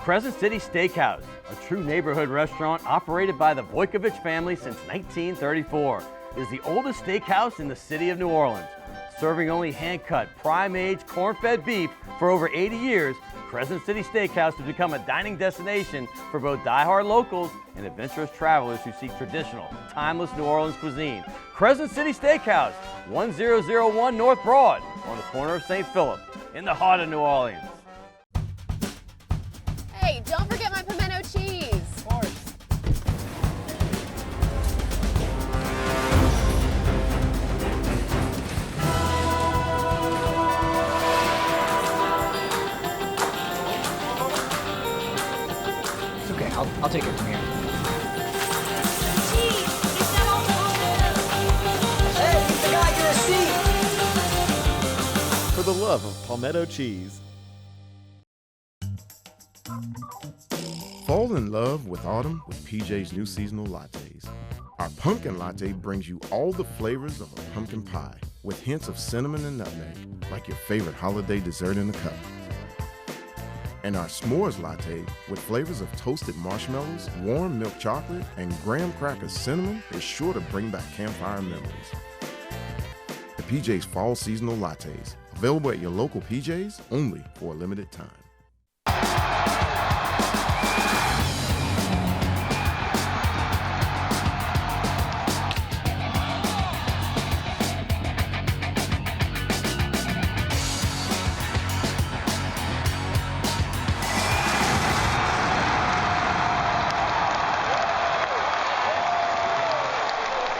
Crescent City Steakhouse, a true neighborhood restaurant operated by the Vojkovic family since 1934, is the oldest steakhouse in the city of New Orleans. Serving only hand-cut, prime-aged, corn-fed beef for over 80 years, Crescent City Steakhouse has become a dining destination for both die-hard locals and adventurous travelers who seek traditional, timeless New Orleans cuisine. Crescent City Steakhouse, 1001 North Broad, on the corner of St. Philip, in the heart of New Orleans. Hey, don't forget my pimento cheese. Of course. It's okay, I'll take it from here. Hey, you gotta get a seat. For the love of palmetto cheese. Fall in love with autumn with PJ's new seasonal lattes. Our pumpkin latte brings you all the flavors of a pumpkin pie with hints of cinnamon and nutmeg, like your favorite holiday dessert in a cup. And our s'mores latte with flavors of toasted marshmallows, warm milk chocolate, and graham cracker cinnamon is sure to bring back campfire memories. The PJ's Fall Seasonal Lattes, available at your local PJ's only for a limited time.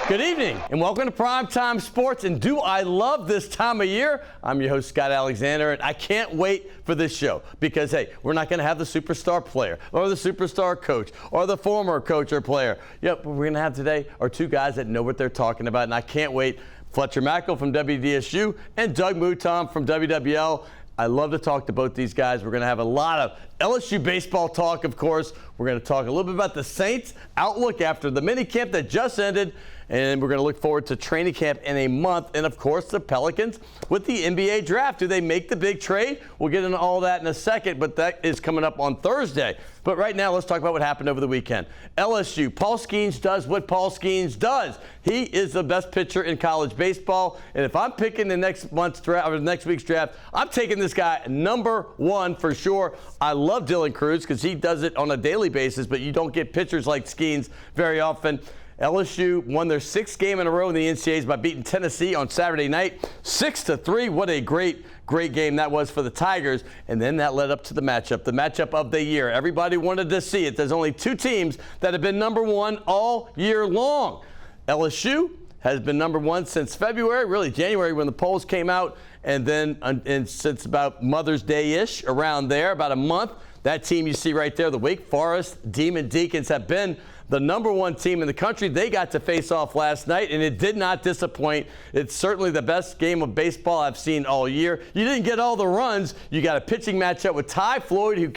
Good evening and welcome to Primetime Sports, and do I love this time of year? I'm your host, Scott Alexander, and I can't wait for this show because, hey, we're not going to have the superstar player or the superstar coach or the former coach or player. Yep, what we're going to have today are two guys that know what they're talking about, and I can't wait. Fletcher Mackel from WDSU and Doug Mouton from WWL. I love to talk to both these guys. We're going to have a lot of LSU baseball talk, of course. We're going to talk a little bit about the Saints' outlook after the mini camp that just ended. And we're going to look forward to training camp in a month. And, of course, the Pelicans with the NBA draft. Do they make the big trade? We'll get into all that in a second, but that is coming up on Thursday. But right now, let's talk about what happened over the weekend. LSU, Paul Skeens does what Paul Skeens does. He is the best pitcher in college baseball. And if I'm picking the next month's draft or next week's draft, I'm taking this guy number one for sure. I love Dylan Cruz because he does it on a daily basis, but you don't get pitchers like Skeens very often. LSU won their sixth game in a row in the NCAAs by beating Tennessee on Saturday night, 6-3. What a great game that was for the Tigers. And then that led up to the matchup of the year. Everybody wanted to see it. There's only two teams that have been number one all year long. LSU has been number one since February, really January when the polls came out, and then and since about Mother's Day-ish, around there, about a month. That team you see right there, the Wake Forest Demon Deacons, have been the number one team in the country. They got to face off last night, and it did not disappoint. It's certainly the best game of baseball I've seen all year. You didn't get all the runs. You got a pitching matchup with Ty Floyd, who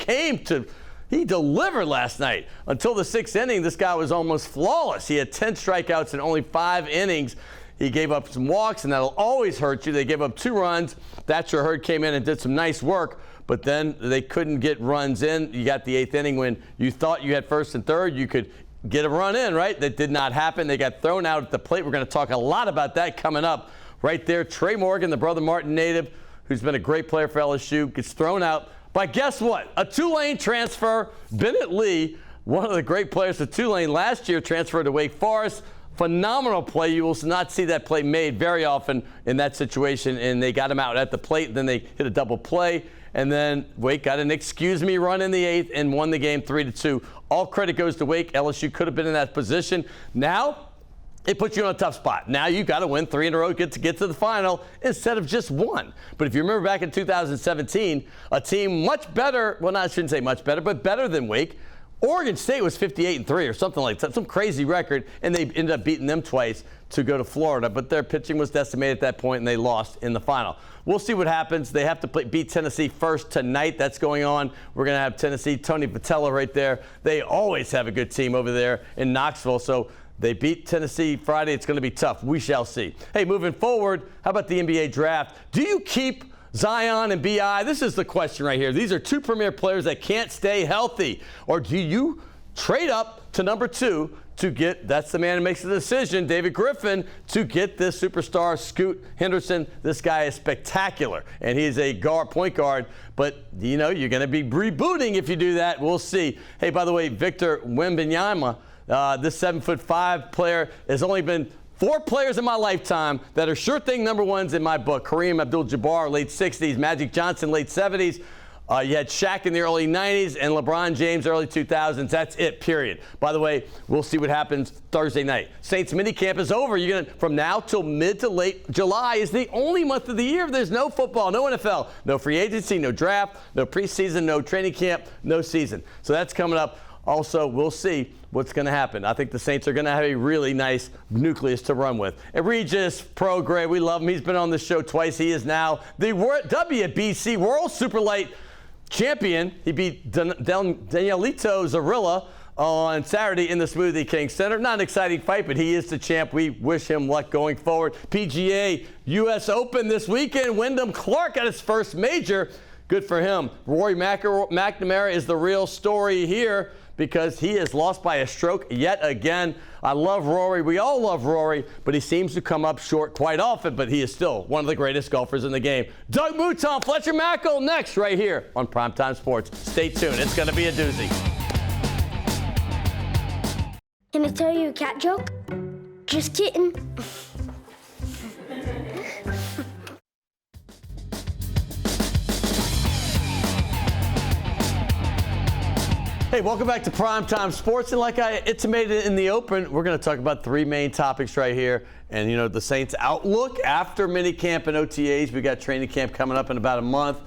he delivered last night. Until the sixth inning, this guy was almost flawless. He had 10 strikeouts in only 5 innings. He gave up some walks, and that'll always hurt you. They gave up 2 runs. Thatcher Hurd came in and did some nice work, but then they couldn't get runs in. You got the 8th inning when you thought you had first and third. You could get a run in, right? That did not happen. They got thrown out at the plate. We're going to talk a lot about that coming up right there. Trey Morgan, the Brother Martin native, who's been a great player for LSU, gets thrown out by, guess what? A Tulane transfer. Bennett Lee, one of the great players for Tulane last year, transferred to Wake Forest. Phenomenal play. You will not see that play made very often in that situation, and they got him out at the plate. Then they hit a double play, and then Wake got an excuse me run in the 8th and won the game 3-2. All credit goes to Wake. LSU could have been in that position. Now it puts you in a tough spot. Now you got to win 3 in a row to get to the final instead of just 1. But if you remember back in 2017, a team much better, well, I shouldn't say much better, but better than Wake, Oregon State was 58-3 or something like that, some crazy record, and they ended up beating them twice to go to Florida. But their pitching was decimated at that point, and they lost in the final. We'll see what happens. They have to beat Tennessee first tonight. That's going on. We're going to have Tennessee, Tony Vitello right there. They always have a good team over there in Knoxville. So they beat Tennessee Friday. It's going to be tough. We shall see. Hey, moving forward, how about the NBA draft? Do you keep Zion and B.I., this is the question right here. These are two premier players that can't stay healthy. Or do you trade up to number 2 to get, that's the man who makes the decision, David Griffin, to get this superstar, Scoot Henderson. This guy is spectacular, and he's a point guard. But, you know, you're going to be rebooting if you do that. We'll see. Hey, by the way, Victor Wembanyama, this 7'5" player, has only been 4 players in my lifetime that are sure thing number ones in my book. Kareem Abdul-Jabbar, late 60s. Magic Johnson, late 70s. You had Shaq in the early 90s and LeBron James, early 2000s. That's it, period. By the way, we'll see what happens Thursday night. Saints minicamp is over. You're gonna, from now till mid to late July is the only month of the year. There's no football, no NFL, no free agency, no draft, no preseason, no training camp, no season. So that's coming up. Also, we'll see what's going to happen. I think the Saints are going to have a really nice nucleus to run with. And Regis Prograis, we love him. He's been on the show twice. He is now the WBC World Superlight Champion. He beat Danielito Zarilla on Saturday in the Smoothie King Center. Not an exciting fight, but he is the champ. We wish him luck going forward. PGA U.S. Open this weekend. Wyndham Clark got his first major. Good for him. Rory McNamara is the real story here because he is lost by a stroke yet again. I love Rory. We all love Rory, but he seems to come up short quite often, but he is still one of the greatest golfers in the game. Doug Mouton, Fletcher Mackel next right here on Primetime Sports. Stay tuned. It's going to be a doozy. Can I tell you a cat joke? Just kidding. Hey, welcome back to Primetime Sports. And like I intimated in the open, we're going to talk about 3 main topics right here. And, you know, the Saints' outlook after minicamp and OTAs. We got training camp coming up in about a month.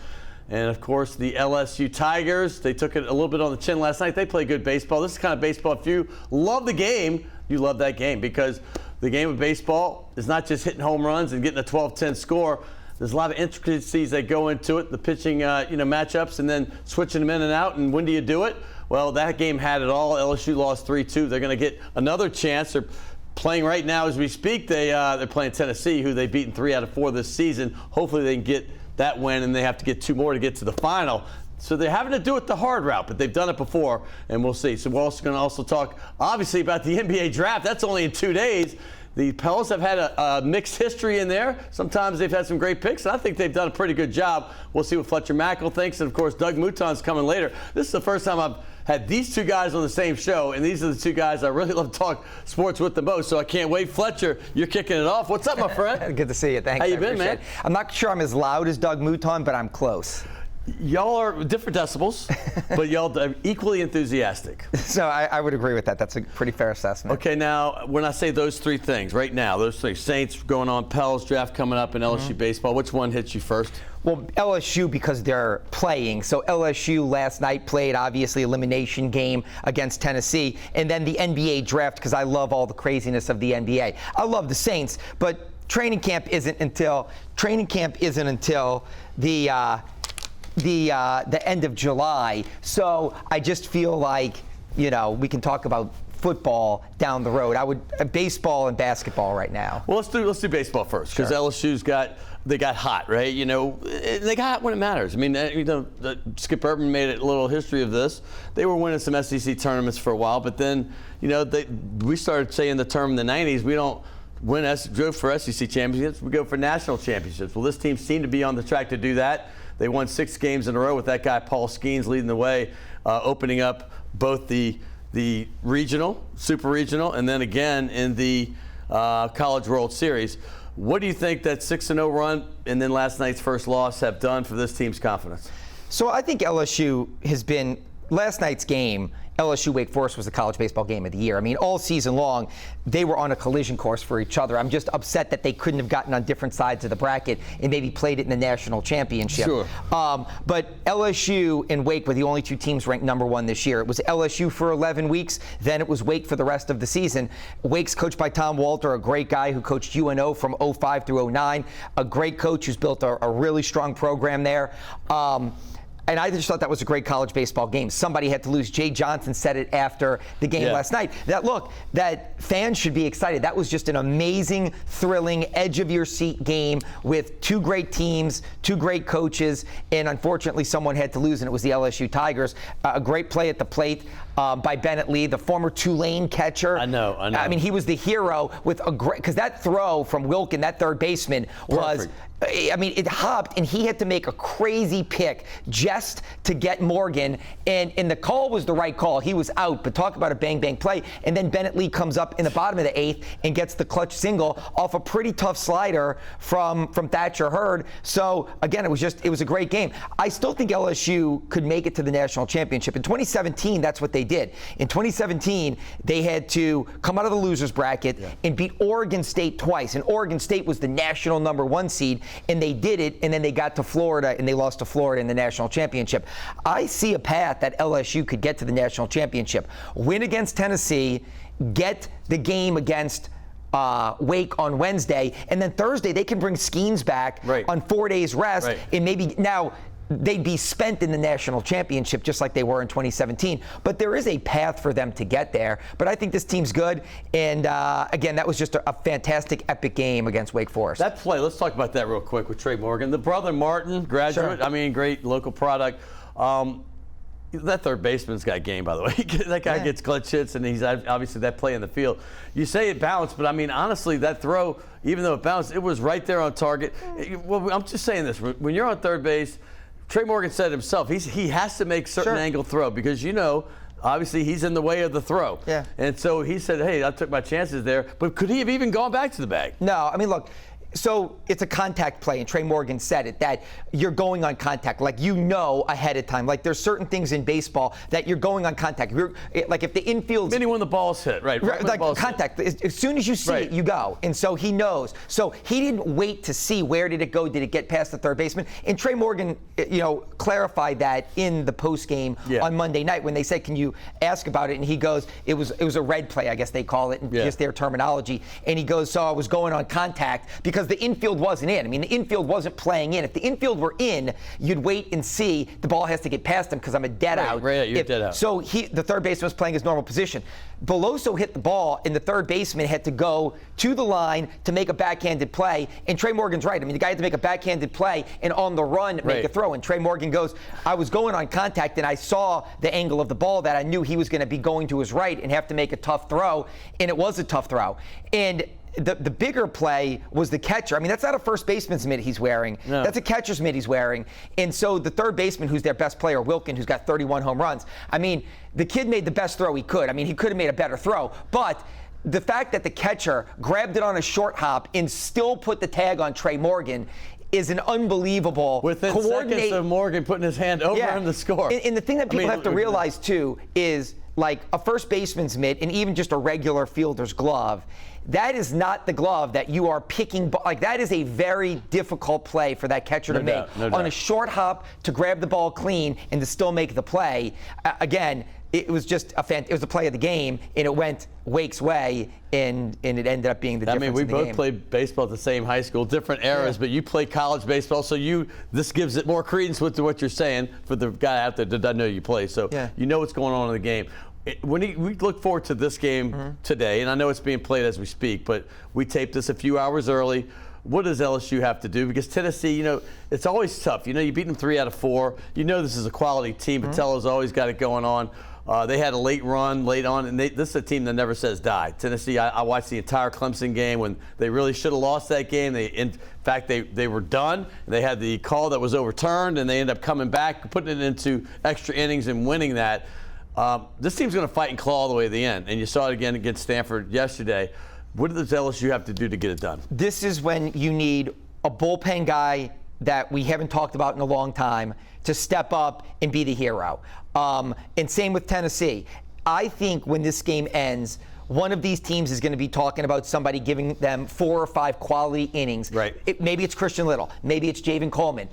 And, of course, the LSU Tigers. They took it a little bit on the chin last night. They play good baseball. This is kind of baseball. If you love the game, you love that game because the game of baseball is not just hitting home runs and getting a 12-10 score. There's a lot of intricacies that go into it, the pitching matchups, and then switching them in and out. And when do you do it? Well, that game had it all. LSU lost 3-2. They're going to get another chance. They're playing right now as we speak. They're playing Tennessee, who they've beaten 3 out of 4 this season. Hopefully they can get that win, and they have to get 2 more to get to the final. So they're having to do it the hard route, but they've done it before, and we'll see. So we're also going to also talk, obviously, about the NBA draft. That's only in 2 days. The Pels have had a mixed history in there. Sometimes they've had some great picks, and I think they've done a pretty good job. We'll see what Fletcher Mackel thinks, and, of course, Doug Mouton's coming later. This is the first time I've had these 2 guys on the same show, and these are the 2 guys I really love to talk sports with the most, so I can't wait. Fletcher, you're kicking it off. What's up, my friend? Good to see you. Thanks. How you been, man? I'm not sure I'm as loud as Doug Mouton, but I'm close. Y'all are different decibels, but y'all are equally enthusiastic. So I would agree with that. That's a pretty fair assessment. Okay, now, when I say those 3 things, right now, those 3, Saints going on, Pels draft coming up, and LSU baseball, which one hits you first? Well, LSU because they're playing. So LSU last night played, obviously, elimination game against Tennessee. And then the NBA draft because I love all the craziness of the NBA. I love the Saints, but training camp isn't until the end of July. So I just feel like, you know, we can talk about football down the road. I would baseball and basketball right now. Well, let's do baseball first because LSU's got hot, right? You know, they got hot when it matters. I mean, you know, Skip Urban made a little history of this. They were winning some SEC tournaments for a while, but then, you know, we started saying the term in the 90s, we don't go for SEC championships, we go for national championships. Well, this team seemed to be on the track to do that. They won 6 games in a row with that guy Paul Skeens leading the way, opening up both the regional, super regional, and then again in the College World Series. What do you think that 6-0 run and then last night's first loss have done for this team's confidence? So I think LSU has been, last night's game, LSU Wake Forest was the college baseball game of the year. I mean, all season long, they were on a collision course for each other. I'm just upset that they couldn't have gotten on different sides of the bracket and maybe played it in the national championship. Sure. But LSU and Wake were the only 2 teams ranked number 1 this year. It was LSU for 11 weeks, then it was Wake for the rest of the season. Wake's coached by Tom Walter, a great guy who coached UNO from 05 through 09, a great coach who's built a really strong program there. And I just thought that was a great college baseball game. Somebody had to lose. Jay Johnson said it after the game last night. That fans should be excited. That was just an amazing, thrilling, edge-of-your-seat game with two great teams, two great coaches, and unfortunately someone had to lose, and it was the LSU Tigers. A great play at the plate by Bennett Lee, the former Tulane catcher. I know. I mean, he was the hero with a great, because that throw from Wilkin, that third baseman, was, I mean, it hopped, and he had to make a crazy pick just to get Morgan, and the call was the right call. He was out, but talk about a bang-bang play. And then Bennett Lee comes up in the bottom of the 8th and gets the clutch single off a pretty tough slider from Thatcher Hurd. So, again, it was a great game. I still think LSU could make it to the national championship. In 2017, that's what they did. In 2017, they had to come out of the losers bracket and beat Oregon State twice, and Oregon State was the national #1 seed. And they did it, and then they got to Florida, and they lost to Florida in the national championship. I see a path that LSU could get to the national championship. Win against Tennessee, get the game against Wake on Wednesday, and then Thursday they can bring Skeens back on 4 days rest, and maybe now they'd be spent in the national championship just like they were in 2017. But there is a path for them to get there. But I think this team's good. And, again, that was just a fantastic, epic game against Wake Forest. That play, let's talk about that real quick with Trey Morgan. The brother Martin, graduate, I mean, great local product. That third baseman's got game, by the way. That guy gets clutch hits, and he's obviously that play in the field. You say it bounced, but, I mean, honestly, that throw, even though it bounced, it was right there on target. Well, I'm just saying this. When you're on third base, Trey Morgan said himself, he has to make certain angle throw because, obviously he's in the way of the throw. Yeah. And so he said, hey, I took my chances there. But could he have even gone back to the bag? No. I mean, look. So it's a contact play, and Trey Morgan said it, that you're going on contact, like ahead of time. Like there's certain things in baseball that you're going on contact. Like if the infield, meaning when the ball's hit, right like contact. As soon as you see it, you go, and so he knows. So he didn't wait to see where did it go, did it get past the third baseman? And Trey Morgan, clarified that in the post game on Monday night when they said, "Can you ask about it?" And he goes, "It was a red play, I guess they call it, just their terminology." And he goes, "So I was going on contact because the infield wasn't in. I mean, the infield wasn't playing in. If the infield were in, you'd wait and see the ball has to get past him because I'm a dead out. Right, you're dead out. So the third baseman was playing his normal position. Beloso hit the ball, and the third baseman had to go to the line to make a backhanded play. And Trey Morgan's right. I mean, the guy had to make a backhanded play and on the run make a throw. And Trey Morgan goes, I was going on contact, and I saw the angle of the ball that I knew he was going to be going to his right and have to make a tough throw. And it was a tough throw. And the bigger play was the catcher. I mean, that's not a first baseman's mitt he's wearing. No. That's a catcher's mitt he's wearing. And so the third baseman, who's their best player, Wilkin, who's got 31 home runs, I mean, the kid made the best throw he could. I mean, he could have made a better throw. But the fact that the catcher grabbed it on a short hop and still put the tag on Trey Morgan is an unbelievable within seconds of Morgan putting his hand over him to score. And the thing that people have to realize, too, is like a first baseman's mitt and even just a regular fielder's glove, that is not the glove that you are picking. Like, that is a very difficult play for that catcher to make. On a short hop to grab the ball clean and to still make the play. Again, it was just it was the play of the game, and it went Wake's way, and it ended up being the difference in the game. I mean, we both played baseball at the same high school, different eras, but you play college baseball, so this gives it more credence to what you're saying for the guy out there that doesn't know you play. So you know what's going on in the game. We look forward to this game today, and I know it's being played as we speak, but we taped this a few hours early. What does LSU have to do? Because Tennessee, it's always tough. You beat them 3 out of 4. You know this is a quality team. Patello's always got it going on. They had a late run, late on, and this is a team that never says die. Tennessee, I watched the entire Clemson game when they really should have lost that game. In fact, they were done. They had the call that was overturned, and they ended up coming back, putting it into extra innings and winning that. This team's going to fight and claw all the way to the end, and you saw it again against Stanford yesterday. What does LSU have to do to get it done? This is when you need a bullpen guy that we haven't talked about in a long time to step up and be the hero. And same with Tennessee. I think when this game ends, one of these teams is going to be talking about somebody giving them 4 or 5 quality innings. Right. Maybe it's Christian Little. Maybe it's Javen Coleman.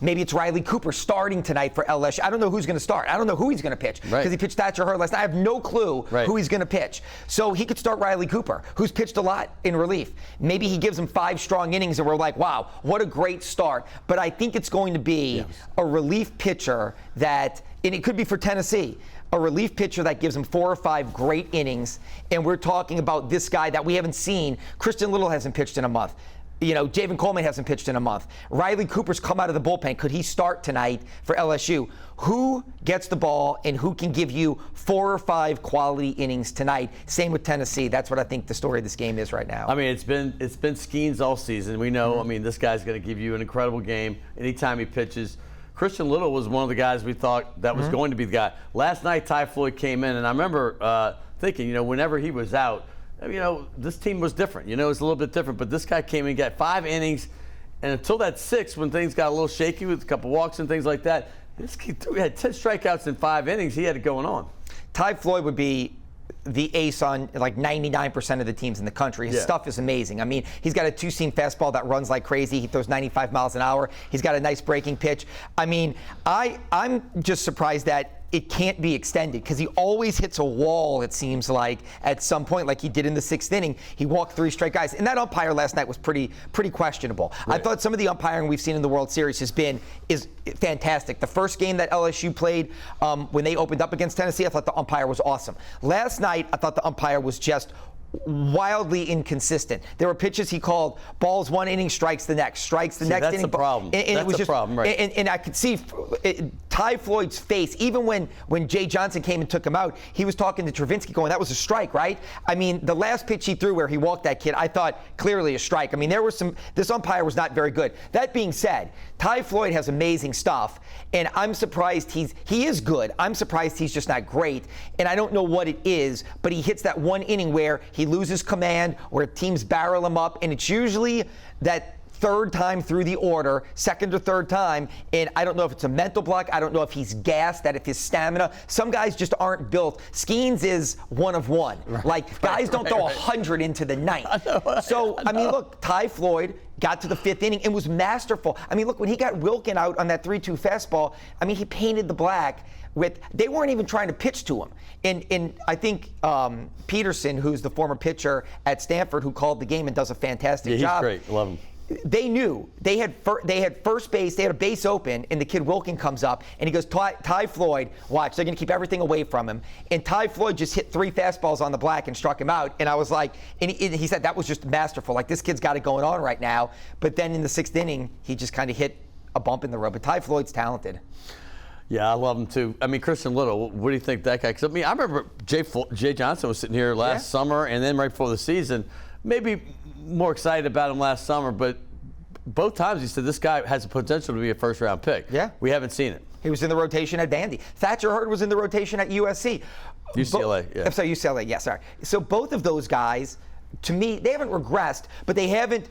Maybe it's Riley Cooper starting tonight for LSU. I don't know who's going to start. I don't know who he's going to pitch because he pitched Thatcher Hurd last night. I have no clue who he's going to pitch. So he could start Riley Cooper, who's pitched a lot in relief. Maybe he gives him 5 strong innings and we're like, wow, what a great start. But I think it's going to be a relief pitcher that, and it could be for Tennessee, a relief pitcher that gives him 4 or 5 great innings. And we're talking about this guy that we haven't seen. Christian Little hasn't pitched in a month. You know, Javen Coleman hasn't pitched in a month. Riley Cooper's come out of the bullpen. Could he start tonight for LSU? Who gets the ball and who can give you 4 or 5 quality innings tonight? Same with Tennessee. That's what I think the story of this game is right now. I mean, it's been Skeens all season. We know, I mean, this guy's going to give you an incredible game anytime he pitches. Christian Little was one of the guys we thought that was going to be the guy. Last night, Ty Floyd came in, and I remember thinking, you know, whenever he was out, you know, this team was different. You know, it's a little bit different. But this guy came in and got 5 innings, and until that 6th, when things got a little shaky with a couple walks and things like that, this kid had 10 strikeouts in 5 innings. He had it going on. Ty Floyd would be the ace on like 99% of the teams in the country. His stuff is amazing. I mean, he's got a 2-seam fastball that runs like crazy. He throws 95 miles an hour. He's got a nice breaking pitch. I mean, I'm just surprised that it can't be extended because he always hits a wall, it seems like, at some point, like he did in the 6th inning. He walked 3 straight guys. And that umpire last night was pretty questionable. I thought some of the umpiring we've seen in the World Series is fantastic. The first game that LSU played when they opened up against Tennessee, I thought the umpire was awesome. Last night, I thought the umpire was just wildly inconsistent. There were pitches he called balls 1 inning, strikes the next inning. That's the problem. That's the problem, right? And I could see Ty Floyd's face, even when Jay Johnson came and took him out, he was talking to Travinsky going, that was a strike, right? I mean, the last pitch he threw where he walked that kid, I thought clearly a strike. I mean, this umpire was not very good. That being said, Ty Floyd has amazing stuff, and I'm surprised he is good. I'm surprised he's just not great, and I don't know what it is, but he hits that 1 inning where he loses command, where teams barrel him up, and it's usually that 3rd time through the order, 2nd or 3rd time, and I don't know if it's a mental block. I don't know if he's gassed, that if his stamina. Some guys just aren't built. Skeens is 1 of 1. Guys don't throw 100 into the 9th. I mean, look, Ty Floyd got to the 5th inning and was masterful. I mean, look, when he got Wilkin out on that 3-2 fastball, I mean, he painted the black. They weren't even trying to pitch to him. And I think Peterson, who's the former pitcher at Stanford, who called the game and does a fantastic job. He's great. Love him. They knew they had first base, they had a base open, and the kid Wilkin comes up and he goes, Ty Floyd, watch, they're going to keep everything away from him. And Ty Floyd just hit 3 fastballs on the black and struck him out. And I was like, and he said that was just masterful. Like, this kid's got it going on right now. But then in the 6th inning, he just kind of hit a bump in the road. But Ty Floyd's talented. Yeah, I love him too. I mean, Christian Little, what do you think of that guy? Because I mean, I remember Jay Johnson was sitting here last summer, and then right before the season, maybe more excited about him last summer, but both times he said this guy has the potential to be a 1st-round pick. Yeah. We haven't seen it. He was in the rotation at Vandy. Thatcher Hurd was in the rotation at USC. UCLA, yeah. I'm sorry, UCLA, yeah, sorry. So both of those guys, to me, they haven't regressed, but they haven't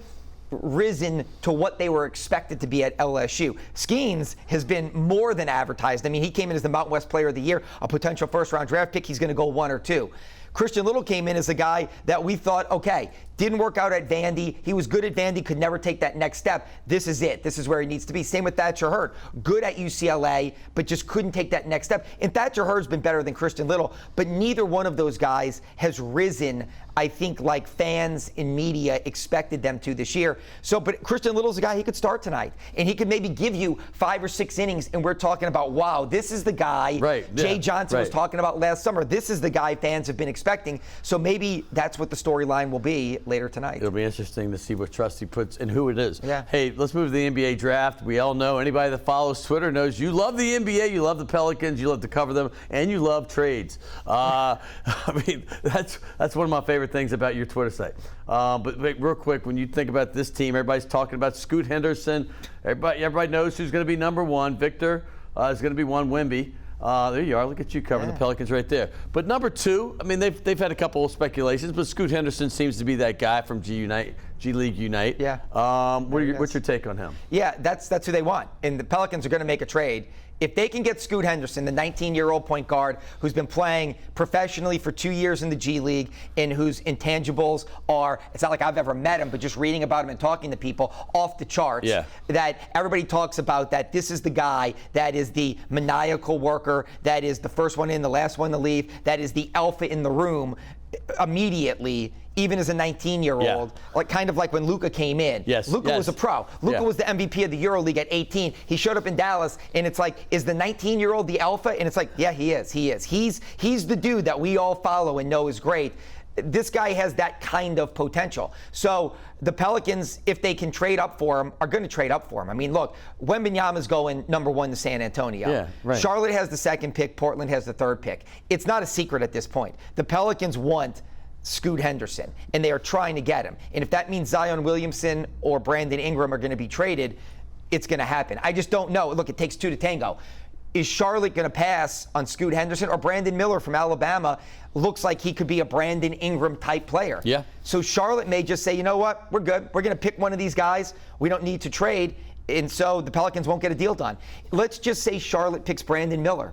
risen to what they were expected to be at LSU. Skeens has been more than advertised. I mean, he came in as the Mountain West Player of the Year, a potential 1st-round draft pick. He's going to go 1 or 2. Christian Little came in as a guy that we thought, okay, didn't work out at Vandy. He was good at Vandy, could never take that next step. This is it. This is where he needs to be. Same with Thatcher Hurd. Good at UCLA, but just couldn't take that next step. And Thatcher Hurd's been better than Christian Little, but neither one of those guys has risen, I think, like fans and media expected them to this year. So, but Christian Little's a guy, he could start tonight, and he could maybe give you 5 or 6 innings, and we're talking about, wow, this is the guy Jay Johnson was talking about last summer. This is the guy fans have been expecting. So maybe that's what the storyline will be later tonight. It'll be interesting to see what trust he puts and who it is. Yeah. Hey, let's move to the NBA draft. We all know, anybody that follows Twitter knows you love the NBA, you love the Pelicans, you love to cover them, and you love trades. I mean, that's one of my favorite things about your Twitter site. But real quick, when you think about this team, everybody's talking about Scoot Henderson. Everybody knows who's going to be number 1. Victor is going to be 1. Wemby. There you are. Look at you covering the Pelicans right there. But number 2, I mean, they've had a couple of speculations, but Scoot Henderson seems to be that guy from G League Unite. Yeah. What's your take on him? Yeah, that's who they want. And the Pelicans are going to make a trade. If they can get Scoot Henderson, the 19-year-old point guard who's been playing professionally for 2 years in the G League and whose intangibles are, it's not like I've ever met him, but just reading about him and talking to people, off the charts, that everybody talks about, that this is the guy that is the maniacal worker, that is the first one in, the last one to leave, that is the alpha in the room immediately, even as a 19-year-old, like kind of like when Luka came in. Luka was a pro. Luka was the MVP of the EuroLeague at 18. He showed up in Dallas, and it's like, is the 19-year-old the alpha? And it's like, yeah, he is. He's the dude that we all follow and know is great. This guy has that kind of potential. So the Pelicans, if they can trade up for him, are going to trade up for him. I mean, look, Wembanyama's going number 1 to San Antonio. Charlotte has the 2nd pick. Portland has the 3rd pick. It's not a secret at this point. The Pelicans want Scoot Henderson, and they are trying to get him. And if that means Zion Williamson or Brandon Ingram are going to be traded, it's going to happen. I just don't know. Look, it takes 2 to tango. Is Charlotte going to pass on Scoot Henderson? Or Brandon Miller from Alabama looks like he could be a Brandon Ingram type player. So Charlotte may just say, you know what, we're good. We're going to pick one of these guys. We don't need to trade. And so the Pelicans won't get a deal done. Let's just say Charlotte picks Brandon Miller.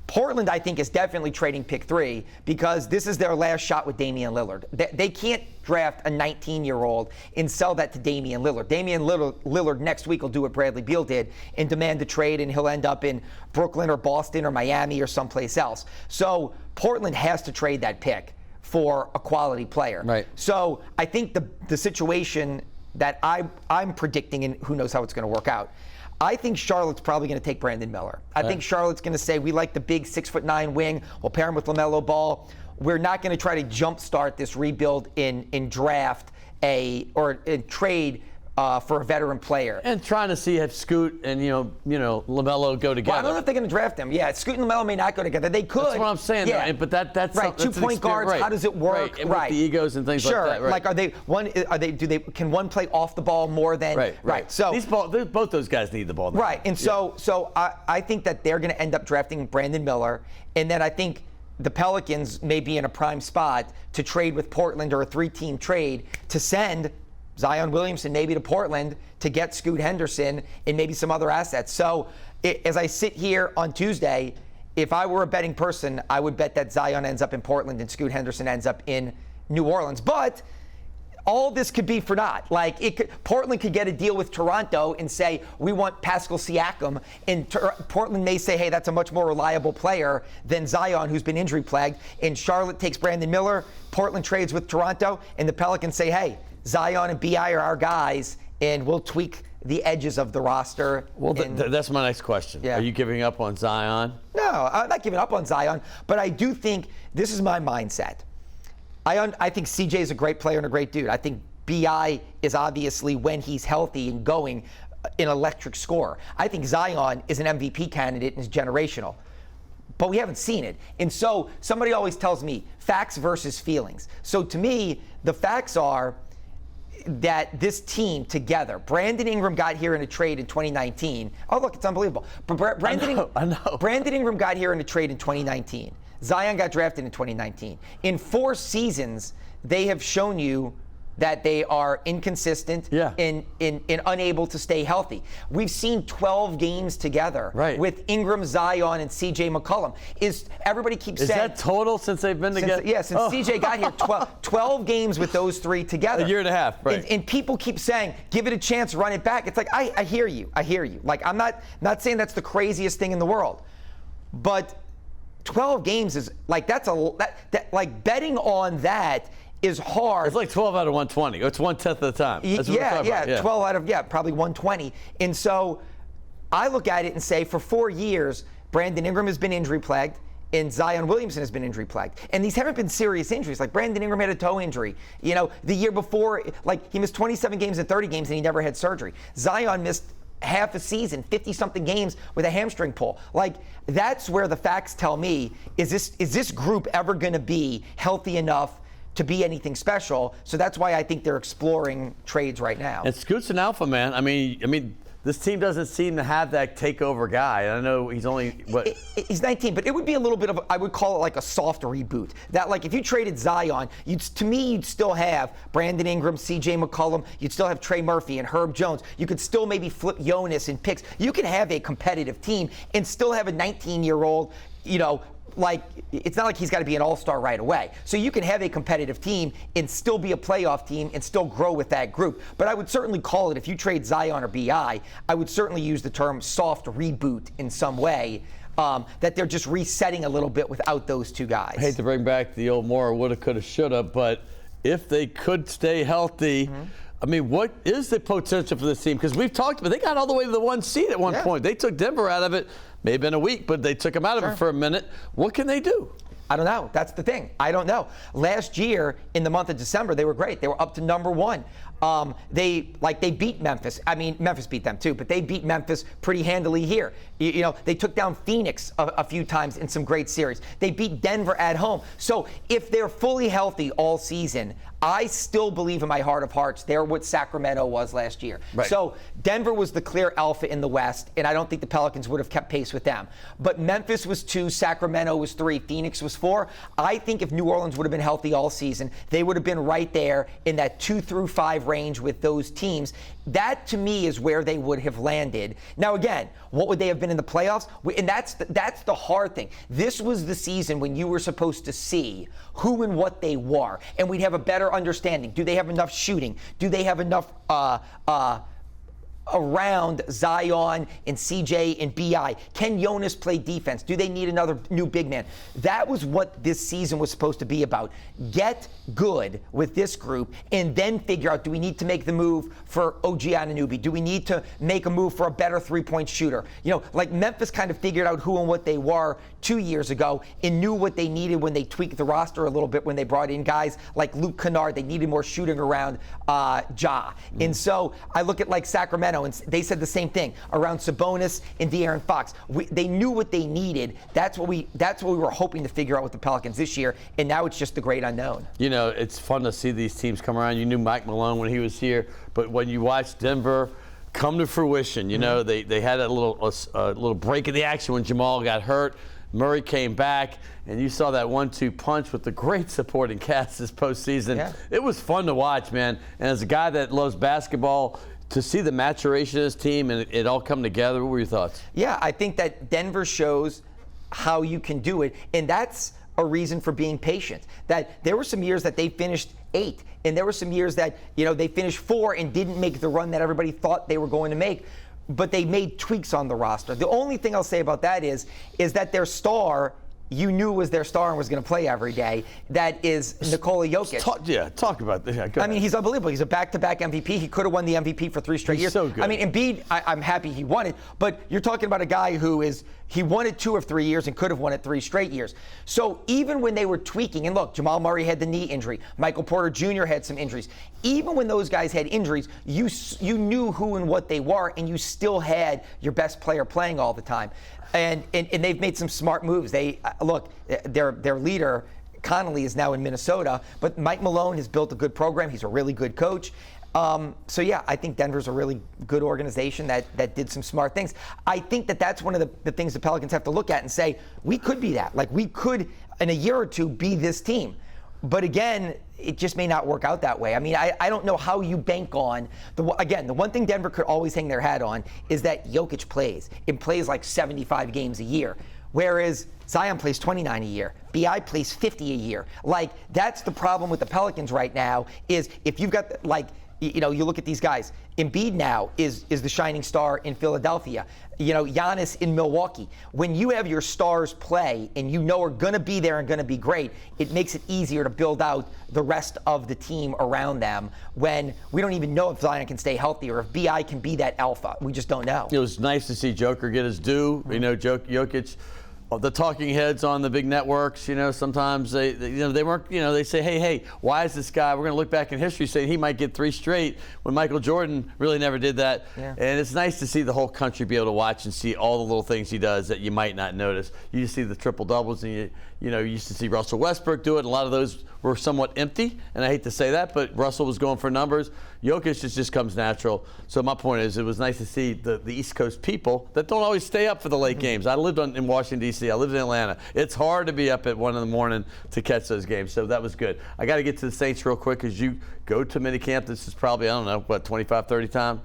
Portland, I think, is definitely trading pick 3 because this is their last shot with Damian Lillard. They can't draft a 19-year-old and sell that to Damian Lillard. Damian Lillard next week will do what Bradley Beal did and demand a trade, and he'll end up in Brooklyn or Boston or Miami or someplace else. So Portland has to trade that pick for a quality player. So I think the situation that I'm predicting, and who knows how it's going to work out, I think Charlotte's probably going to take Brandon Miller. I think Charlotte's going to say, we like the big 6'9" wing. We'll pair him with LaMelo Ball. We're not going to try to jumpstart this rebuild in draft or trade for a veteran player. And trying to see if Scoot and LaMelo go together. Well, I don't know if they're going to draft them. Yeah, Scoot and LaMelo may not go together. They could. That's what I'm saying. Yeah. But that's right. 2 point guards. How does it work? And with the egos and things like that. Can one play off the ball more than? Right. So both those guys need the ball. Right. And so I think that they're going to end up drafting Brandon Miller, and then I think the Pelicans may be in a prime spot to trade with Portland, or a 3-team trade to send Zion Williamson maybe to Portland to get Scoot Henderson and maybe some other assets. So as I sit here on Tuesday, if I were a betting person, I would bet that Zion ends up in Portland and Scoot Henderson ends up in New Orleans. But all this could be for naught. Like, Portland could get a deal with Toronto and say, we want Pascal Siakam, and Portland may say, hey, that's a much more reliable player than Zion, who's been injury plagued. And Charlotte takes Brandon Miller, Portland trades with Toronto, and the Pelicans say, hey, Zion and B.I. are our guys, and we'll tweak the edges of the roster. Well, that's my next question. Are you giving up on Zion? No, I'm not giving up on Zion, but I do think this is my mindset. I think CJ is a great player and a great dude. I think B.I. is obviously, when he's healthy and going, an electric scorer. I think Zion is an MVP candidate and is generational. But we haven't seen it. And so somebody always tells me facts versus feelings. So to me, the facts are that this team together, Brandon Ingram got here in a trade in 2019. Oh, look, it's unbelievable. I know. Brandon Ingram got here in a trade in 2019. Zion got drafted in 2019. In 4 seasons, they have shown you that they are inconsistent and unable to stay healthy. We've seen 12 games together with Ingram, Zion, and C.J. McCollum. Everybody keeps saying... Is that total since they've been together? Since C.J. got here, 12 games with those 3 together. A year and a half, right. And people keep saying, give it a chance, run it back. It's like, I hear you. Like, I'm not saying that's the craziest thing in the world. But 12 games is, like, like, betting on that is hard. It's like 12 out of 120. It's 1/10 of the time. That's what 12 out of probably 120. And so I look at it and say, for 4 years, Brandon Ingram has been injury plagued and Zion Williamson has been injury plagued. And these haven't been serious injuries. Like, Brandon Ingram had a toe injury. The year before, like, he missed 27 games and 30 games and he never had surgery. Zion missed half a season, 50-something games with a hamstring pull. Like, that's where the facts tell me, is this group ever going to be healthy enough to be anything special? So that's why I think they're exploring trades right now. And Scoot's an alpha, man. I mean, this team doesn't seem to have that takeover guy. I know he's only, He's 19, but it would be a little bit of, I would call it like a soft reboot. That, like, if you traded Zion, to me, you'd still have Brandon Ingram, C.J. McCollum. You'd still have Trey Murphy and Herb Jones. You could still maybe flip Jonas and picks. You could have a competitive team and still have a 19-year-old, like, it's not like he's got to be an all-star right away. So you can have a competitive team and still be a playoff team and still grow with that group. But I would certainly call it, if you trade Zion or B.I., I would certainly use the term soft reboot in some way, that they're just resetting a little bit without those two guys. I hate to bring back the old more woulda, coulda, shoulda, but if they could stay healthy, I mean, what is the potential for this team? Because we've talked about, they got all the way to the 1 seed at one point. They took Denver out of it. May have been a week, but they took them out of it for a minute. What can they do? I don't know. That's the thing. I don't know. Last year, in the month of December, they were great. They were up to number 1. They beat Memphis. I mean, Memphis beat them too, but they beat Memphis pretty handily here. They took down Phoenix a few times in some great series. They beat Denver at home. So if they're fully healthy all season, I still believe in my heart of hearts they're what Sacramento was last year. Right. So Denver was the clear alpha in the West, and I don't think the Pelicans would have kept pace with them. But Memphis was 2, Sacramento was 3, Phoenix was 4. I think if New Orleans would have been healthy all season, they would have been right there in that 2 through 5 range with those teams. That, to me, is where they would have landed. Now, again, what would they have been in the playoffs? And that's the hard thing. This was the season when you were supposed to see who and what they were, and we'd have a better understanding. Do they have enough shooting? Do they have enough around Zion and CJ and BI? Can Jonas play defense? Do they need another new big man? That was what this season was supposed to be about. Get good with this group and then figure out, do we need to make the move for OG Anunoby? Do we need to make a move for a better three-point shooter? Like Memphis kind of figured out who and what they were 2 years ago and knew what they needed when they tweaked the roster a little bit when they brought in guys like Luke Kennard. They needed more shooting around Ja. And so I look at like Sacramento, and they said the same thing around Sabonis and De'Aaron Fox. They knew what they needed. That's what we were hoping to figure out with the Pelicans this year, and now it's just the great unknown. It's fun to see these teams come around. You knew Mike Malone when he was here, but when you watch Denver come to fruition, they had a little break in the action when Jamal got hurt. Murray came back, and you saw that 1-2 punch with the great supporting cast this postseason. Yeah. It was fun to watch, man. And as a guy that loves basketball, to see the maturation of this team and it all come together, what were your thoughts? Yeah, I think that Denver shows how you can do it, and that's a reason for being patient. That there were some years that they finished 8, and there were some years that they finished 4 and didn't make the run that everybody thought they were going to make. But they made tweaks on the roster. The only thing I'll say about that is that their star, you knew was their star and was going to play every day. That is Nikola Jokic. Talk about that. Yeah, I mean, he's unbelievable. He's a back-to-back MVP. He could have won the MVP for 3 straight years. So good. I mean, Embiid, I'm happy he won it, but you're talking about a guy he won it 2 of 3 years and could have won it 3 straight years. So even when they were tweaking, and look, Jamal Murray had the knee injury, Michael Porter Jr. had some injuries. Even when those guys had injuries, you knew who and what they were, and you still had your best player playing all the time. And they've made some smart moves. Their leader, Connolly, is now in Minnesota, but Mike Malone has built a good program. He's a really good coach. So yeah, I think Denver's a really good organization that did some smart things. I think that's one of the things the Pelicans have to look at and say, we could be that. Like, we could, in a year or two, be this team. But again, it just may not work out that way. I mean, I don't know how you bank on the one thing Denver could always hang their hat on is that Jokic plays. It plays like 75 games a year. Whereas Zion plays 29 a year. BI plays 50 a year. Like, that's the problem with the Pelicans right now is if you've got, you look at these guys. Embiid now is the shining star in Philadelphia. Giannis in Milwaukee. When you have your stars play and are going to be there and going to be great, it makes it easier to build out the rest of the team around them when we don't even know if Zion can stay healthy or if BI can be that alpha. We just don't know. It was nice to see Joker get his due. Jokic the talking heads on the big networks, sometimes they weren't, they say, hey, why is this guy? We're going to look back in history saying he might get 3 straight when Michael Jordan really never did that. Yeah. And it's nice to see the whole country be able to watch and see all the little things he does that you might not notice. You just see the triple doubles, and you used to see Russell Westbrook do it, and a lot of those were somewhat empty, and I hate to say that, but Russell was going for numbers. Jokic just comes natural. So my point is, it was nice to see the East Coast people that don't always stay up for the late games. I lived in Washington, D.C. I lived in Atlanta. It's hard to be up at 1 in the morning to catch those games, so that was good. I got to get to the Saints real quick because you go to minicamp. This is probably, 25, 30 times?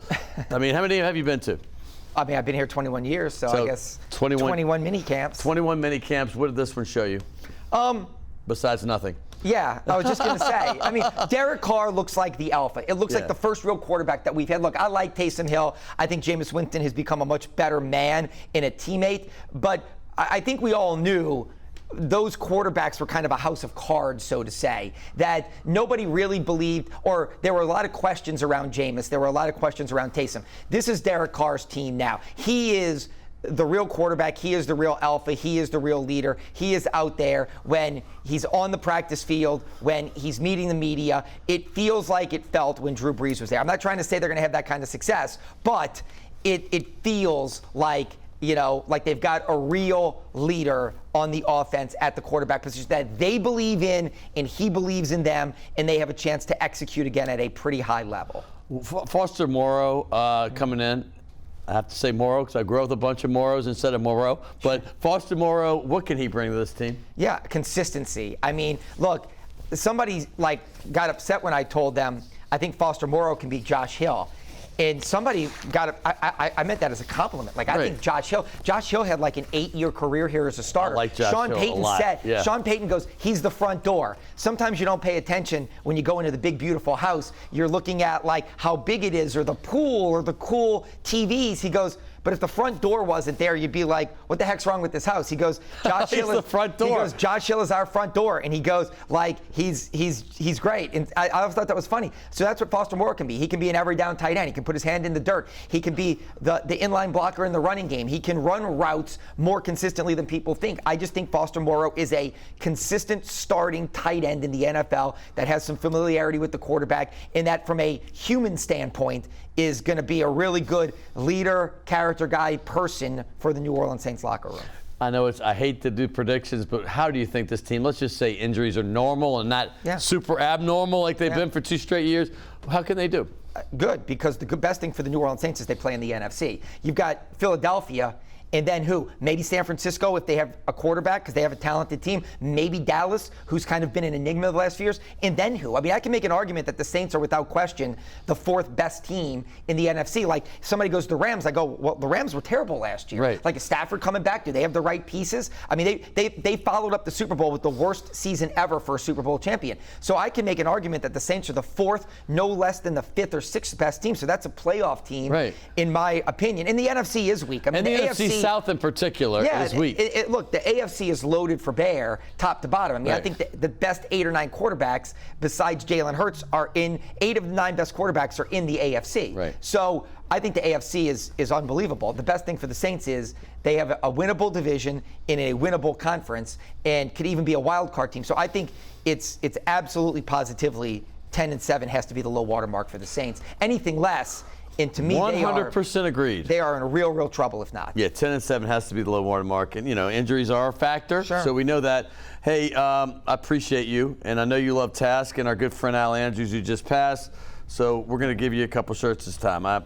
I mean, how many have you been to? I mean, I've been here 21 years, so I guess 21 mini camps. 21 mini camps. What did this one show you? Besides nothing. Yeah, I was just going to say. I mean, Derek Carr looks like the alpha. It looks like the first real quarterback that we've had. Look, I like Taysom Hill. I think Jameis Winston has become a much better man and a teammate. But I think we all knew those quarterbacks were kind of a house of cards, so to say, that nobody really believed, or there were a lot of questions around Jameis. There were a lot of questions around Taysom. This is Derek Carr's team now. He is the real quarterback. He is the real alpha. He is the real leader. He is out there when he's on the practice field, when he's meeting the media. It feels like it felt when Drew Brees was there. I'm not trying to say they're going to have that kind of success, but it feels like, like they've got a real leader on the offense at the quarterback position that they believe in, and he believes in them, and they have a chance to execute again at a pretty high level. Foster Moreau coming in. I have to say Morrow because I grew up with a bunch of Morrows instead of Moreau. But Foster Moreau, what can he bring to this team? Yeah, consistency. I mean, look, somebody got upset when I told them I think Foster Moreau can beat Josh Hill. And somebody I meant that as a compliment. I think Josh Hill had an 8-year career here as a starter. I like Josh Sean Hill Payton a lot. said, Sean Payton goes, he's the front door. Sometimes you don't pay attention when you go into the big, beautiful house. You're looking at how big it is, or the pool, or the cool TVs. He goes, but if the front door wasn't there, you'd be like, what the heck's wrong with this house? He goes, Josh Hill is the front door. He goes, Josh Hill is our front door. And he goes, he's great. And I always thought that was funny. So that's what Foster Moreau can be. He can be an every down tight end. He can put his hand in the dirt. He can be the inline blocker in the running game. He can run routes more consistently than people think. I just think Foster Moreau is a consistent starting tight end in the NFL that has some familiarity with the quarterback, and that from a human standpoint is going to be a really good leader, character guy, person for the New Orleans Saints locker room. I know I hate to do predictions, but how do you think this team, let's just say injuries are normal and not super abnormal like they've been for 2 straight years, how can they do? Good, because the best thing for the New Orleans Saints is they play in the NFC. You've got Philadelphia, and then who? Maybe San Francisco if they have a quarterback because they have a talented team. Maybe Dallas, who's kind of been an enigma the last few years. And then who? I mean, I can make an argument that the Saints are without question the 4th best team in the NFC. Like, somebody goes to the Rams, I go, well, the Rams were terrible last year. Right. Like, is Stafford coming back? Do they have the right pieces? I mean, they followed up the Super Bowl with the worst season ever for a Super Bowl champion. So I can make an argument that the Saints are the 4th, no less than the 5th or 6th best team. So that's a playoff team, in my opinion. And the NFC is weak. I mean, and the AFC South in particular is weak. Look, the AFC is loaded for bear, top to bottom. I mean, I think the best 8 or 9 quarterbacks besides Jalen Hurts are in 8 of the 9 best quarterbacks are in the AFC. Right. So I think the AFC is unbelievable. The best thing for the Saints is they have a winnable division in a winnable conference and could even be a wild card team. So I think it's absolutely positively 10-7 has to be the low water mark for the Saints. Anything less, and to me, 100% agreed. They are in real trouble if not. Yeah, 10-7 has to be the low water mark, and injuries are a factor. Sure. So we know that. Hey, I appreciate you, and I know you love Task and our good friend Al Andrews who just passed. So we're going to give you a couple shirts this time. I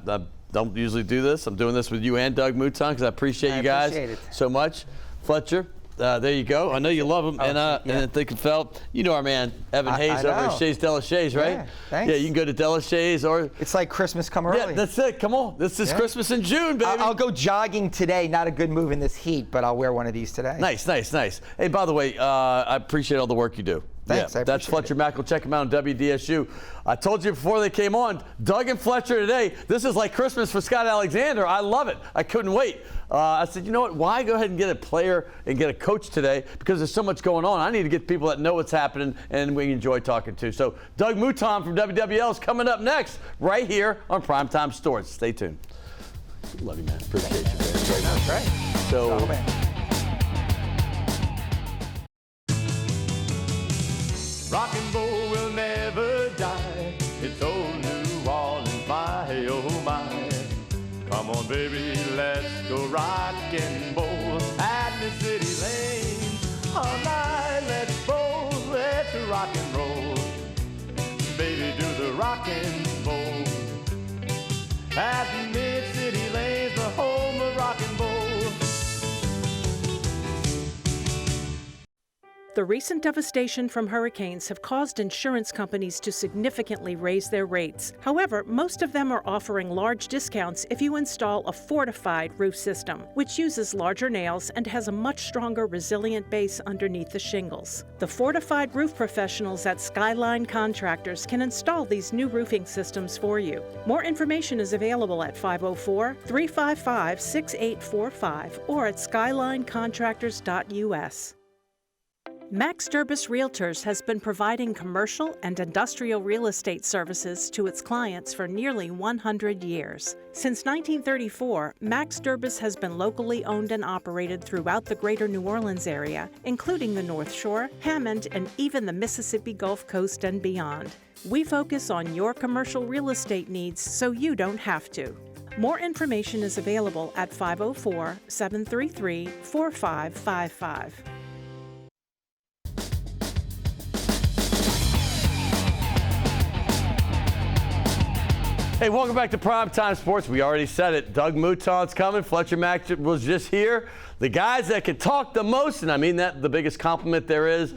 don't usually do this. I'm doing this with you and Doug Mouton because I appreciate you guys so much. Fletcher. There you go. I know you love him. And I think it felt, our man, Evan Hayes over at Shays Delachaize, right? Yeah, thanks. Yeah, you can go to Delachaize or. It's like Christmas come early. Yeah, that's it. Come on. This is Christmas in June, baby. I'll go jogging today. Not a good move in this heat, but I'll wear one of these today. Nice. Hey, by the way, I appreciate all the work you do. Thanks. Yeah, that's Fletcher Mackel. Check him out on WDSU. I told you before they came on, Doug and Fletcher today, this is like Christmas for Scott Alexander. I love it. I couldn't wait. I said, you know what? Why go ahead and get a player and get a coach today? Because there's so much going on. I need to get people that know what's happening and we enjoy talking to. So Doug Mouton from WWL is coming up next right here on Primetime Sports. Stay tuned. Love you, man. Appreciate you very much. Right. So. Rock and roll will never die. It's old New Orleans, my oh my. Come on, baby, let's go rock and roll at the city lane. All night, let's roll, let's rock and roll. Baby, do the rock and roll at the mid-city lanes, the home of rock and roll. The recent devastation from hurricanes have caused insurance companies to significantly raise their rates. However, most of them are offering large discounts if you install a fortified roof system, which uses larger nails and has a much stronger, resilient base underneath the shingles. The fortified roof professionals at Skyline Contractors can install these new roofing systems for you. More information is available at 504-355-6845 or at skylinecontractors.us. Max Durbus Realtors has been providing commercial and industrial real estate services to its clients for nearly 100 years. Since 1934, Max Durbus has been locally owned and operated throughout the greater New Orleans area, including the North Shore, Hammond, and even the Mississippi Gulf Coast and beyond. We focus on your commercial real estate needs so you don't have to. More information is available at 504-733-4555. Hey, welcome back to Primetime Sports. We already said it. Doug Mouton's coming. Fletcher Mackel was just here. The guys that can talk the most, and I mean that the biggest compliment there is.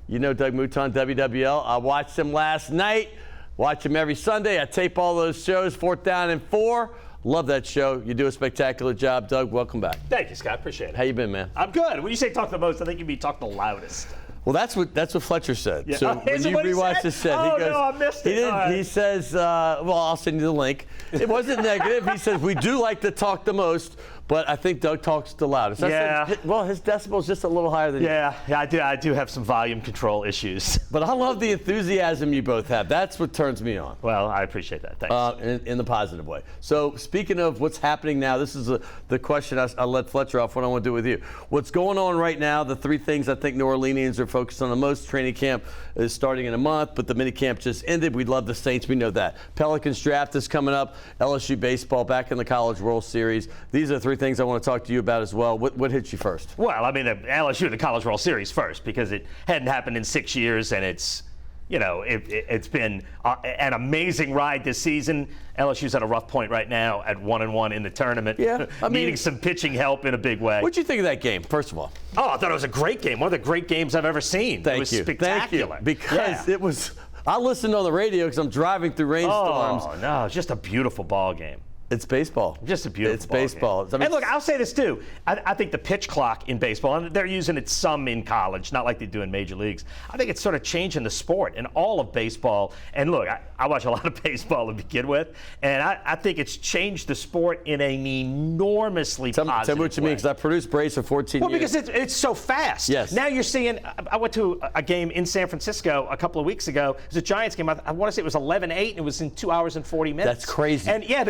You know Doug Mouton, WWL. I watched him last night. Watch him every Sunday. I tape all those shows, 4th Down and 4. Love that show. You do a spectacular job, Doug. Welcome back. Thank you, Scott. Appreciate it. How you been, man? I'm good. When you say talk the most, I think you mean talk the loudest. Well, that's what Fletcher said. Yeah. So when you rewatch the set, oh, he goes, no, I missed it. He says, well, I'll send you the link. It wasn't negative. He says, we do like to talk the most, but I think Doug talks the loudest. Yeah. Well, his decibel's just a little higher than you. Yeah, I do have some volume control issues. But I love the enthusiasm you both have. That's what turns me on. Well, I appreciate that. Thanks. In the positive way. So speaking of what's happening now, this is the question I let Fletcher off. What I want to do with you. What's going on right now, the 3 things I think New Orleanians are focused on the most. Training camp is starting in a month, but the mini camp just ended. We love the Saints. We know that. Pelicans draft is coming up. LSU baseball back in the College World Series. These are 3 things I want to talk to you about as well. What hits you first? Well, I mean, the LSU the College World Series first because it hadn't happened in 6 years, and it's, you know, it's been an amazing ride this season. LSU's at a rough point right now at 1-1 in the tournament. Yeah, I mean, needing some pitching help in a big way. What'd you think of that game, first of all? Oh, I thought it was a great game. One of the great games I've ever seen. Thank it was you. spectacular. Thank you. Because it was. I listened on the radio because I'm driving through rainstorms. Oh no, it's just a beautiful ball game. It's baseball. Just a beautiful ball baseball. Game. And look, I'll say this too. I think the pitch clock in baseball, and they're using it some in college, not like they do in major leagues. I think it's sort of changing the sport and all of baseball. And look, I watch a lot of baseball to begin with, and I think it's changed the sport in an enormously positive way. Tell me what you mean, because I produced Braves for 14 years. Well, because it's so fast. Yes. Now you're seeing, I went to a game in San Francisco a couple of weeks ago. It was a Giants game. I want to say it was 11-8, and it was in 2 hours and 40 minutes. That's crazy. And yeah,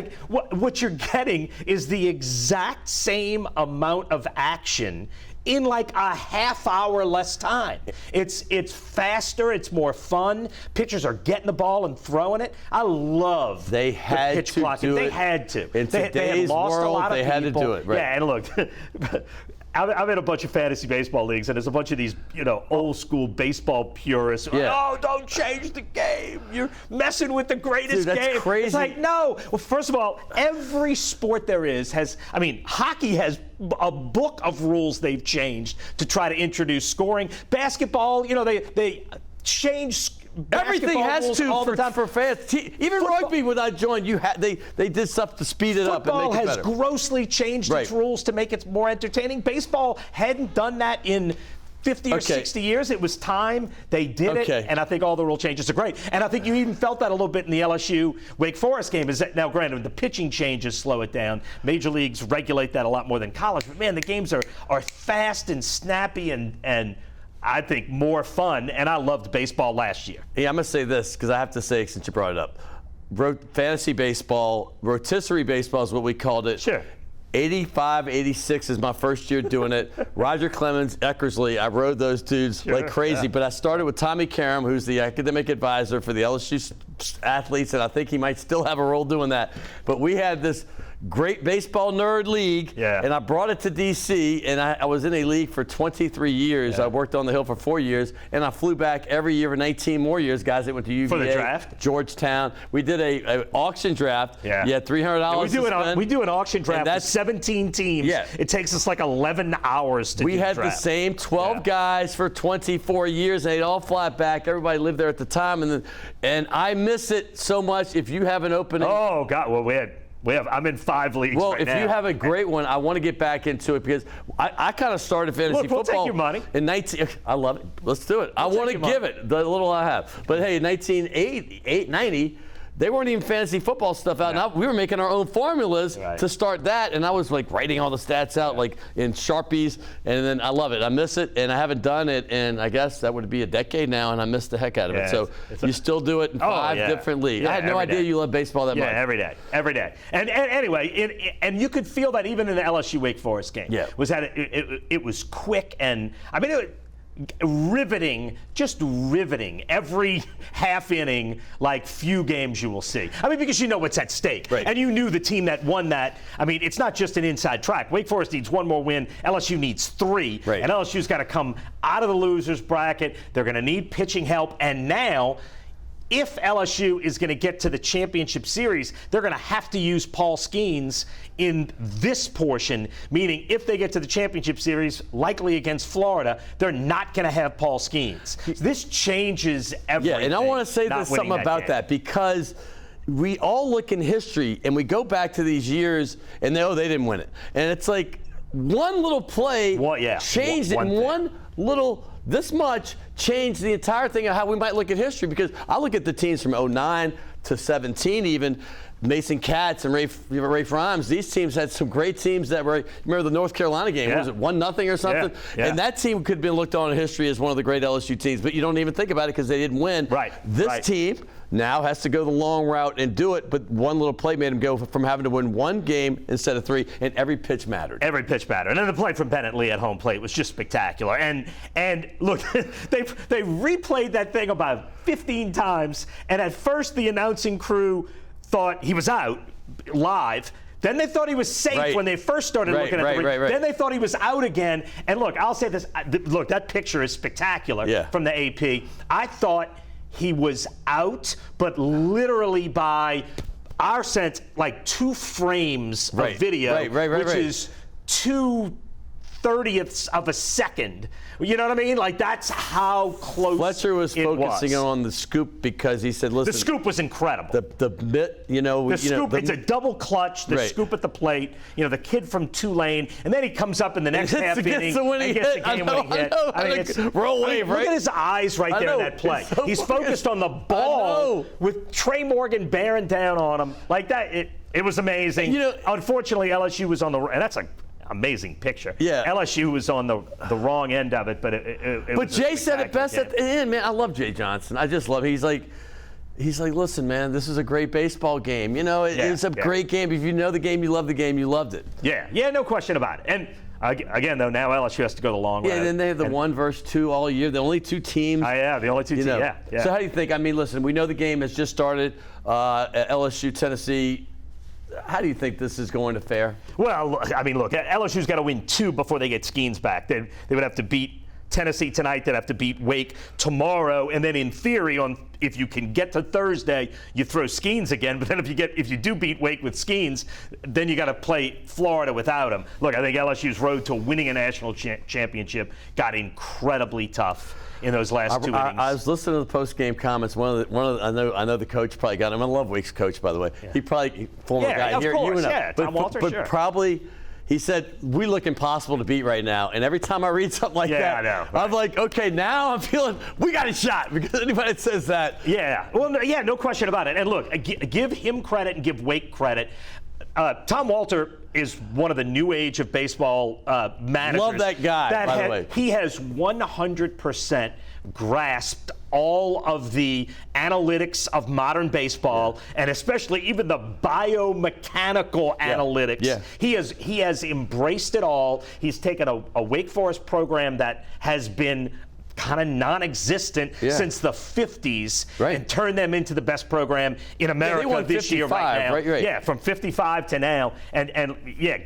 what you're getting is the exact same amount of action in like a half hour less time. It's faster, it's more fun. Pitchers are getting the ball and throwing it. I love the pitch clock. They had to. In today's world, they had to do it. Right. Yeah, and look, I'm in a bunch of fantasy baseball leagues, and there's a bunch of these, old school baseball purists. Yeah. Oh, don't change the game. You're messing with the greatest Dude, that's game. crazy. It's like, no. Well, first of all, every sport there is has, hockey has a book of rules they've changed to try to introduce scoring. Basketball, they change everything has to for fans. Even football, rugby, when I joined, they did stuff to speed it up and make it better. Football has grossly changed its rules to make it more entertaining. Baseball hadn't done that in 50 or 60 years. It was time. They did it, and I think all the rule changes are great. And I think you even felt that a little bit in the LSU Wake Forest game. Is that now, granted, the pitching changes slow it down. Major leagues regulate that a lot more than college. But man, the games are fast and snappy and I think more fun, and I loved baseball last year. Yeah, I'm going to say this because I have to say, since you brought it up. Fantasy baseball, rotisserie baseball is what we called it. Sure. 85, 86 is my first year doing it. Roger Clemens, Eckersley, I rode those dudes like crazy. But I started with Tommy Karam, who's the academic advisor for the LSU athletes, and I think he might still have a role doing that. But we had this great baseball nerd league, and I brought it to D.C., and I was in a league for 23 years. I worked on the Hill for 4 years, and I flew back every year for 19 more years. Guys that went to UVA, for the draft, Georgetown. We did a auction draft. You had $300 to spend. We do an auction draft with 17 teams. It takes us like 11 hours to do the draft. We had the same 12 guys for 24 years, and they'd all fly back. Everybody lived there at the time, and I miss it so much. If you have an opening. Oh, God. Well, I'm in 5 leagues Well, right if now. you have a great one, I want to get back into it because I kind of started fantasy Look, we'll football. take your money. In 19, I love it. Let's do it. I want to give it the little I have. But hey, in 1990, they weren't even fantasy football stuff out. Now we were making our own formulas to start that, and I was like writing all the stats out like in Sharpies, and then I love it. I miss it, and I haven't done it, and I guess that would be a decade now, and I miss the heck out of it. So you still do it in 5 different leagues. I had no idea you love baseball that much. Yeah, every day. And anyway, and you could feel that even in the LSU Wake Forest game. Was that it was quick, and I mean riveting, just riveting every half inning, like few games you will see. I mean, because you know what's at stake. And you knew the team that won that. I mean, it's not just an inside track. Wake Forest needs 1 more win. LSU needs 3. And LSU's got to come out of the losers bracket. They're going to need pitching help. And now, if LSU is going to get to the championship series, they're going to have to use Paul Skeens in this portion, meaning if they get to the championship series, likely against Florida, they're not going to have Paul Skeens. This changes everything. Yeah, and I want to say there's something about that because we all look in history and we go back to these years and they didn't win it. And it's like one little play changed it. One little this much changed the entire thing of how we might look at history, because I look at the teams from 09 to 17 even, Mason Katz and Rafe Rhymes, these teams had some great teams that were, remember the North Carolina game, was it 1-0 or something? And that team could have been looked on in history as one of the great LSU teams, but you don't even think about it because they didn't win. This team now has to go the long route and do it, but one little play made them go from having to win 1 game instead of 3, and every pitch mattered. Every pitch mattered. And then the play from Bennett Lee at home plate was just spectacular. And look, they replayed that thing about 15 times, and at first the announcing crew thought he was out live. Then they thought he was safe when they first started looking at the replay. Then they thought he was out again. And look, I'll say this. Look, that picture is spectacular from the AP. I thought he was out, but literally by our sense, like 2 frames of video, which is 2/30ths of a second. You know what I mean? Like, that's how close Fletcher was focusing on the scoop because he said, listen. The scoop was incredible. The bit, the scoop, it's a double clutch, the scoop at the plate, the kid from Tulane, and then he comes up in the next half inning and gets the game-winning hit. I mean, it's roll wave, look at his eyes right there in that play. He's focused on the ball with Trey Morgan bearing down on him. Like that, it was amazing. Unfortunately, LSU was on and that's amazing picture. LSU was on the wrong end of it, but it But Jay said it best at the end, man. I love Jay Johnson. I just love it. He's like, listen, man, this is a great baseball game. It's a great game. If you know the game, you love the game, you loved it. Yeah, no question about it. And again, though, now LSU has to go the long route. Yeah, and then they have the 1 versus 2 all year. The only 2 teams. The only 2 teams. Yeah. So how do you think? I mean, listen, we know the game has just started at LSU, Tennessee. How do you think this is going to fare? Well, I mean, look, LSU's got to win 2 before they get Skeens back. They would have to beat Tennessee tonight. They'd have to beat Wake tomorrow, and then in theory, if you can get to Thursday, you throw Skeens again. But then if you do beat Wake with Skeens, then you got to play Florida without him. Look, I think LSU's road to winning a national championship got incredibly tough in those last 2 innings. I was listening to the post-game comments. I know the coach probably got him. I love Wake's coach, by the way. He probably former guy of here. Course, Tom Walter, but probably. He said, we look impossible to beat right now. And every time I read something like that, I know, I'm like, okay, now I'm feeling we got a shot. Because anybody that says that. No question about it. And look, give him credit and give Wake credit. Tom Walter is one of the new age of baseball managers. Love that guy, by the way. He has 100% grasped all of the analytics of modern baseball, and especially even the biomechanical analytics. Yeah. He has embraced it all. He's taken a Wake Forest program that has been kind of non-existent since the 50s and turned them into the best program in America this year right now. Right. Yeah, from 55 to now. And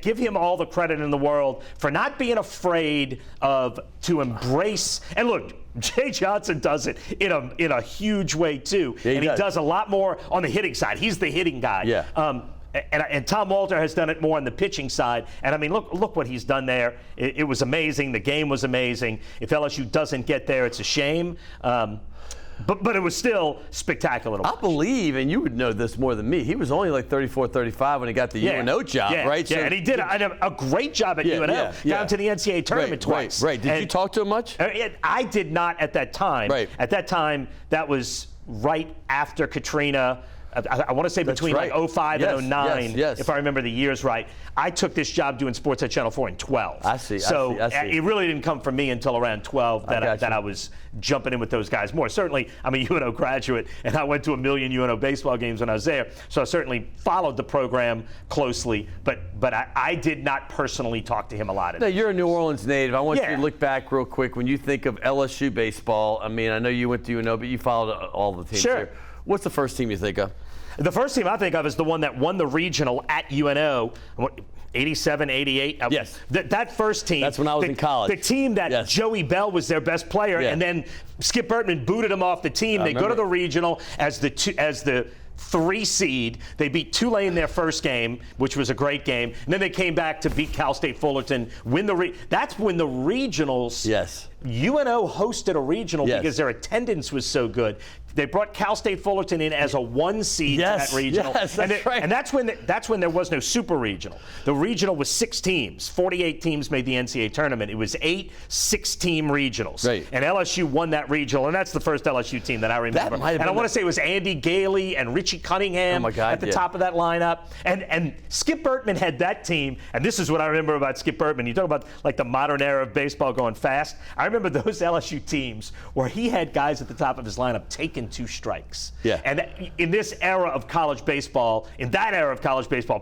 give him all the credit in the world for not being afraid to embrace. And look, Jay Johnson does it in a huge way too. Yeah, he does a lot more on the hitting side. He's the hitting guy. Yeah. And Tom Walter has done it more on the pitching side. And I mean, look what he's done there. It was amazing. The game was amazing. If LSU doesn't get there, it's a shame. But it was still spectacular to watch. I believe, and you would know this more than me, he was only like 34, 35 when he got the UNO job, right? Yeah, and he did a great job at UNO, down to the NCAA tournament twice. Right. Did you talk to him much? I did not at that time. Right. At that time, that was right after Katrina. I want to say between like 05 and 09, if I remember the years right. I took this job doing sports at Channel 4 in 12. I see. So I see. It really didn't come from me until around 12 that I was jumping in with those guys more. Certainly, I'm a UNO graduate, and I went to 1 million UNO baseball games when I was there. So I certainly followed the program closely, but I did not personally talk to him a lot. Now, you're a New Orleans native. I want you to look back real quick. When you think of LSU baseball, I mean, I know you went to UNO, but you followed all the teams here. What's the first team you think of? The first team I think of is the one that won the regional at UNO, 87, 88. Yes. That first team. That's when I was in college. The team that Joey Bell was their best player, and then Skip Bertman booted him off the team. They go to the regional as the 3 seed. They beat Tulane their first game, which was a great game. And then they came back to beat Cal State Fullerton, win that's when the regionals. Yes. UNO hosted a regional because their attendance was so good. They brought Cal State Fullerton in as a 1 seed to that regional. Yes, that's right. And that's when there was no super regional. The regional was 6 teams. 48 teams made the NCAA tournament. It was 8 6-team regionals. Right. And LSU won that regional, and that's the first LSU team that I remember. And I want to say it was Andy Gailey and Richie Cunningham at the top of that lineup. And Skip Bertman had that team, and this is what I remember about Skip Bertman. You talk about like the modern era of baseball going fast. I remember those LSU teams where he had guys at the top of his lineup taking 2 strikes. Yeah. And in this era of college baseball,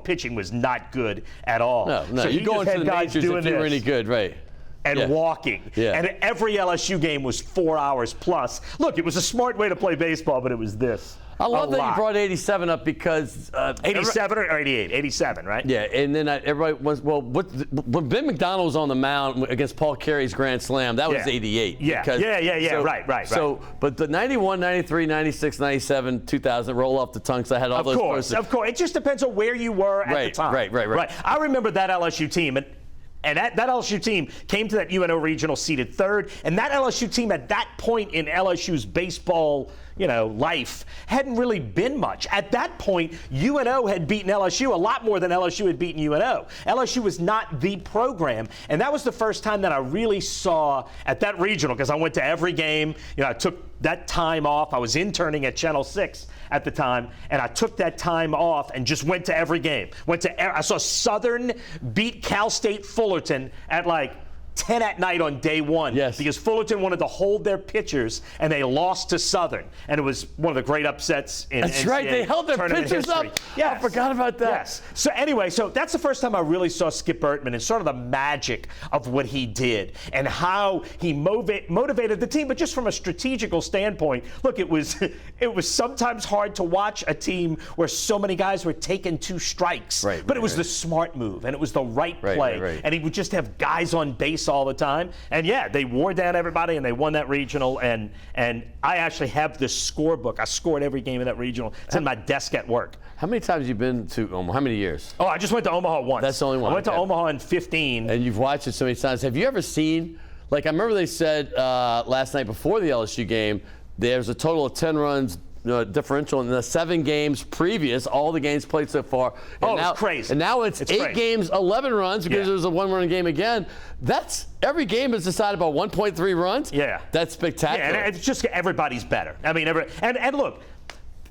pitching was not good at all. No. So you go into the majors if you were any good, right? And walking. Yeah. And every LSU game was 4 hours plus. Look, it was a smart way to play baseball, but it was this. I love that you brought 87 up because 87 or 88? 87, right? Yeah, and then everybody was when Ben McDonald was on the mound against Paul Carey's grand slam, that was 88. Yeah, right. So, but the 91, 93, 96, 97, 2000 roll off the tongue. So I had all those posters. Of course. It just depends on where you were at the time. Right. I remember that LSU team. And that LSU team came to that UNO regional seeded 3rd. And that LSU team at that point in LSU's baseball, life hadn't really been much. At that point, UNO had beaten LSU a lot more than LSU had beaten UNO. LSU was not the program. And that was the first time that I really saw at that regional, because I went to every game. I took that time off. I was interning at Channel 6 at the time, and I took that time off and just went to every game. I saw Southern beat Cal State Fullerton at like 10 at night on day 1 because Fullerton wanted to hold their pitchers, and they lost to Southern. And it was one of the great upsets in That's NCAA right. They held their pitchers history. up. Yes. I forgot about that. Yes. So anyway, that's the first time I really saw Skip Bertman and sort of the magic of what he did and how he motivated the team, but just from a strategical standpoint. Look, it was sometimes hard to watch a team where so many guys were taking 2 strikes. But it was the smart move, and it was the right play. And he would just have guys on base all the time. And they wore down everybody, and they won that regional. And I actually have this scorebook. I scored every game of that regional. It's in my desk at work. How many times have you been to Omaha? How many years? Oh, I just went to Omaha once. That's the only one. I went to Omaha in 15. And you've watched it so many times. Have you ever seen, I remember they said last night before the LSU game, there's a total of 10 runs differential in the 7 games previous, all the games played so far. And it's crazy. And now it's 8 games, 11 runs because there's a 1-run game again. Every game is decided by 1.3 runs. Yeah. That's spectacular. Yeah, and it's just everybody's better. I mean, and look,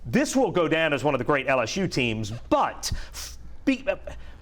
this will go down as one of the great LSU teams, but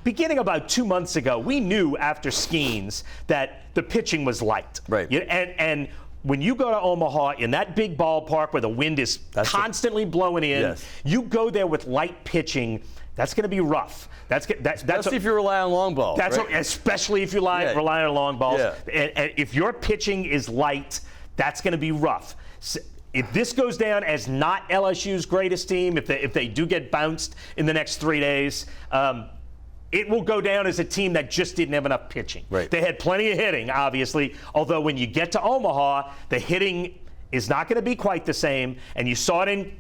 beginning about 2 months ago, we knew after Skeens that the pitching was light. Right. And when you go to Omaha in that big ballpark where the wind is constantly blowing in, you go there with light pitching. That's going to be rough. Especially if you rely on long balls. Especially if you rely on long balls. And if your pitching is light, that's going to be rough. So if this goes down as not LSU's greatest team, if they do get bounced in the next 3 days, it will go down as a team that just didn't have enough pitching. Right. They had plenty of hitting, obviously, although when you get to Omaha, the hitting is not going to be quite the same, and you saw it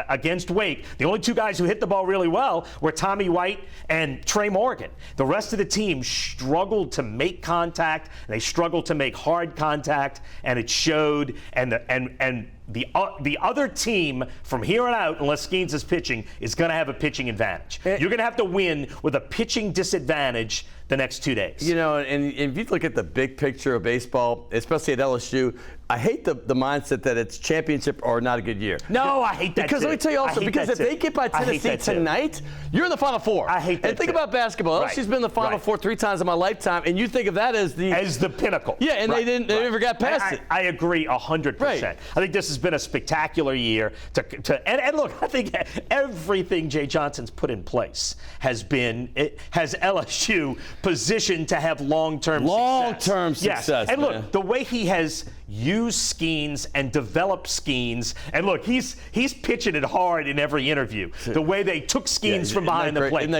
against Wake. The only two guys who hit the ball really well were Tommy White and Trey Morgan. The rest of the team struggled to make contact, and they struggled to make hard contact, and it showed. And the other team from here on out, unless Skeens is pitching, is going to have a pitching advantage. You're going to have to win with a pitching disadvantage the next 2 days. You know, and if you look at the big picture of baseball, especially at LSU, I hate the mindset that it's championship or not a good year. No, I hate that because too. let me tell you also, because if they get by Tennessee tonight, you're in the Final Four. I hate that And think about basketball. LSU's been in the Final Four 3 times in my lifetime, and you think of that as the pinnacle. Yeah, and they never got past it. I agree 100%. Right. I think this has been a spectacular year. And look, I think everything Jay Johnson's put in place has LSU positioned to have long-term success. Yes. And look, the way he has used Skeens and developed Skeens, and look, he's pitching it hard in every interview. The way they took Skeens from behind the plate,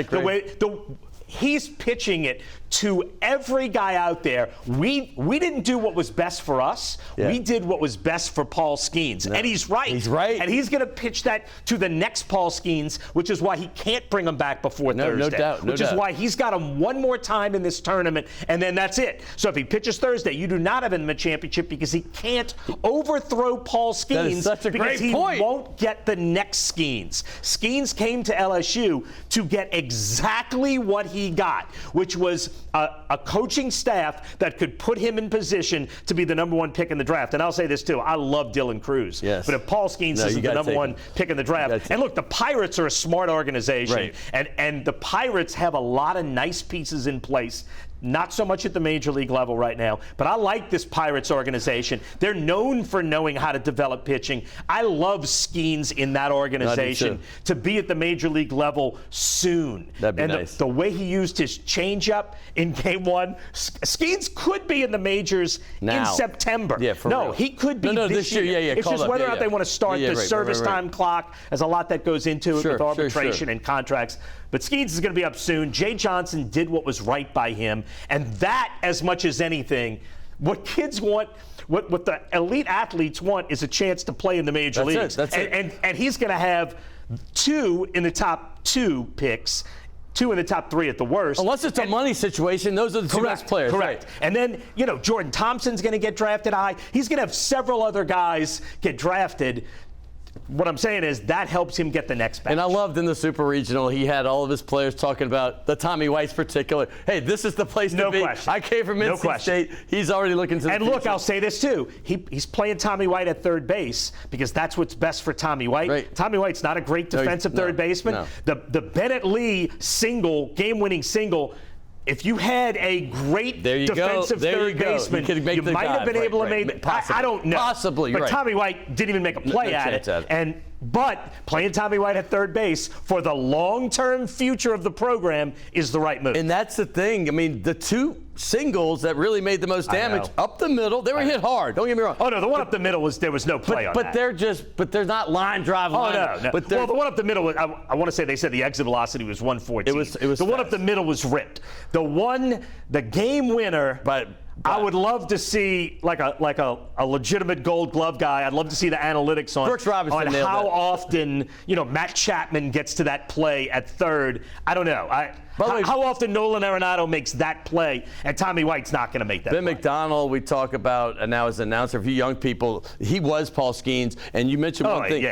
he's pitching it to every guy out there. We didn't do what was best for us. Yeah. We did what was best for Paul Skeens. No. And he's right. He's right. And he's going to pitch that to the next Paul Skeens, which is why he can't bring him back before Thursday. No doubt. Which is why he's got him one more time in this tournament, and then that's it. So if he pitches Thursday, you do not have him in the championship because he can't overthrow Paul Skeens. That is such a great point. He won't get the next Skeens. Skeens came to LSU to get exactly what he got, which was a coaching staff that could put him in position to be the number 1 pick in the draft. And I'll say this too, I love Dylan Cruz. Yes. But if Paul Skeens isn't the number 1 pick in the draft, and look, the Pirates are a smart organization, and the Pirates have a lot of nice pieces in place. Not so much at the major league level right now, but I like this Pirates organization. They're known for knowing how to develop pitching. I love Skeens in that organization to be at the major league level soon. That'd be nice. The way he used his changeup in Game 1, Skeens could be in the majors in September. Yeah, for real. He could be this year. It's just whether or not they want to start the service time clock. There's a lot that goes into it with arbitration and contracts. But Skeens is going to be up soon. Jay Johnson did what was right by him. And that, as much as anything, what kids want, what the elite athletes want is a chance to play in the major leagues. That's it. And he's going to have 2 in the top 2 picks. 2 in the top 3 at the worst. Unless it's a money situation, those are the 2 best players. Correct. Right. And then, Jordan Thompson's going to get drafted high. He's going to have several other guys get drafted. What I'm saying is that helps him get the next batch. And I loved in the Super Regional, he had all of his players talking about the Tommy White's particular. Hey, this is the place to be. No question. I came from NC State. He's already looking to the future. Look, I'll say this too. He's playing Tommy White at third base because that's what's best for Tommy White. Right. Tommy White's not a great defensive third baseman. No. The Bennett Lee single, game-winning single, if you had a great defensive third baseman, you might have been able to make it. I don't know. Possibly, but Tommy White didn't even make a play at it. But playing Tommy White at third base for the long-term future of the program is the right move. And that's the thing. I mean, the 2 singles that really made the most damage up the middle, they were hit hard. Don't get me wrong. Oh no, the one up the middle there was no play on that. But they're not line drive. No. But the one up the middle was, I want to say they said the exit velocity was 114. It was the one up the middle was ripped. The game winner. But I would love to see like a legitimate Gold Glove guy. I'd love to see the analytics on how often Matt Chapman gets to that play at third. I don't know. How often Nolan Arenado makes that play, and Tommy White's not going to make that Ben play. McDonald, we talk about now as an announcer, for you young people, he was Paul Skeens, and you mentioned one thing.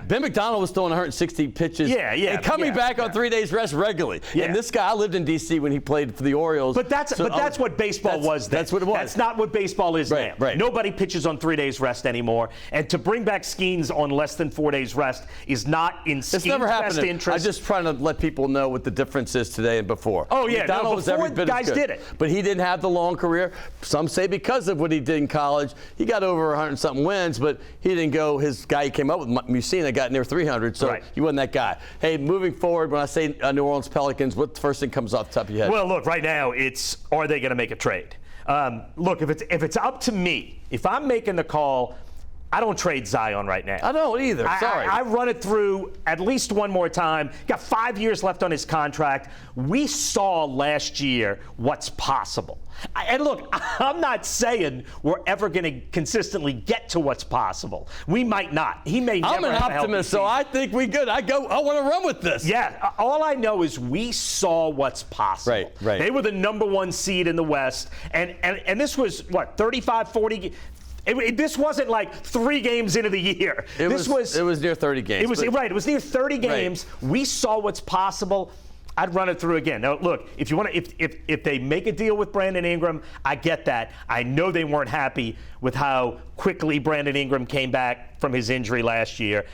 Ben McDonald was throwing 160 pitches and coming back on 3 days rest regularly. Yeah. And this guy, I lived in D.C. when he played for the Orioles. But that's what baseball was then. That's what it was. That's not what baseball is now. Right. Nobody pitches on 3 days rest anymore. And to bring back Skeens on less than 4 days rest is not in Skeens' best interest. I'm just trying to let people know what the difference is today. yesterday and before. Oh, yeah. McDonald was every bit guys as good. did it. But he didn't have the long career. Some say because of what he did in college. He got over 100-something wins, but he didn't go. His guy he came up with, Mouton, got near 300, so he wasn't that guy. Hey, moving forward, when I say New Orleans Pelicans, what the first thing comes off the top of your head? Well, look, right now it's, are they going to make a trade? Look, if it's up to me, if I'm making the call, I don't trade Zion right now. I don't either. Sorry. I run it through at least one more time. Got 5 years left on his contract. We saw last year what's possible. And look, I'm not saying we're ever going to consistently get to what's possible. We might not. He may never. I'm an optimist, so I think we good. I want to run with this. Yeah. All I know is we saw what's possible. Right. They were the #1 seed in the West, and this was what 35-40. This wasn't like 3 games into the year. It was near 30 games. It was near 30 games. Right. We saw what's possible. I'd run it through again. Now, look, if you want to, if they make a deal with Brandon Ingram, I get that. I know they weren't happy with how quickly Brandon Ingram came back from his injury last year.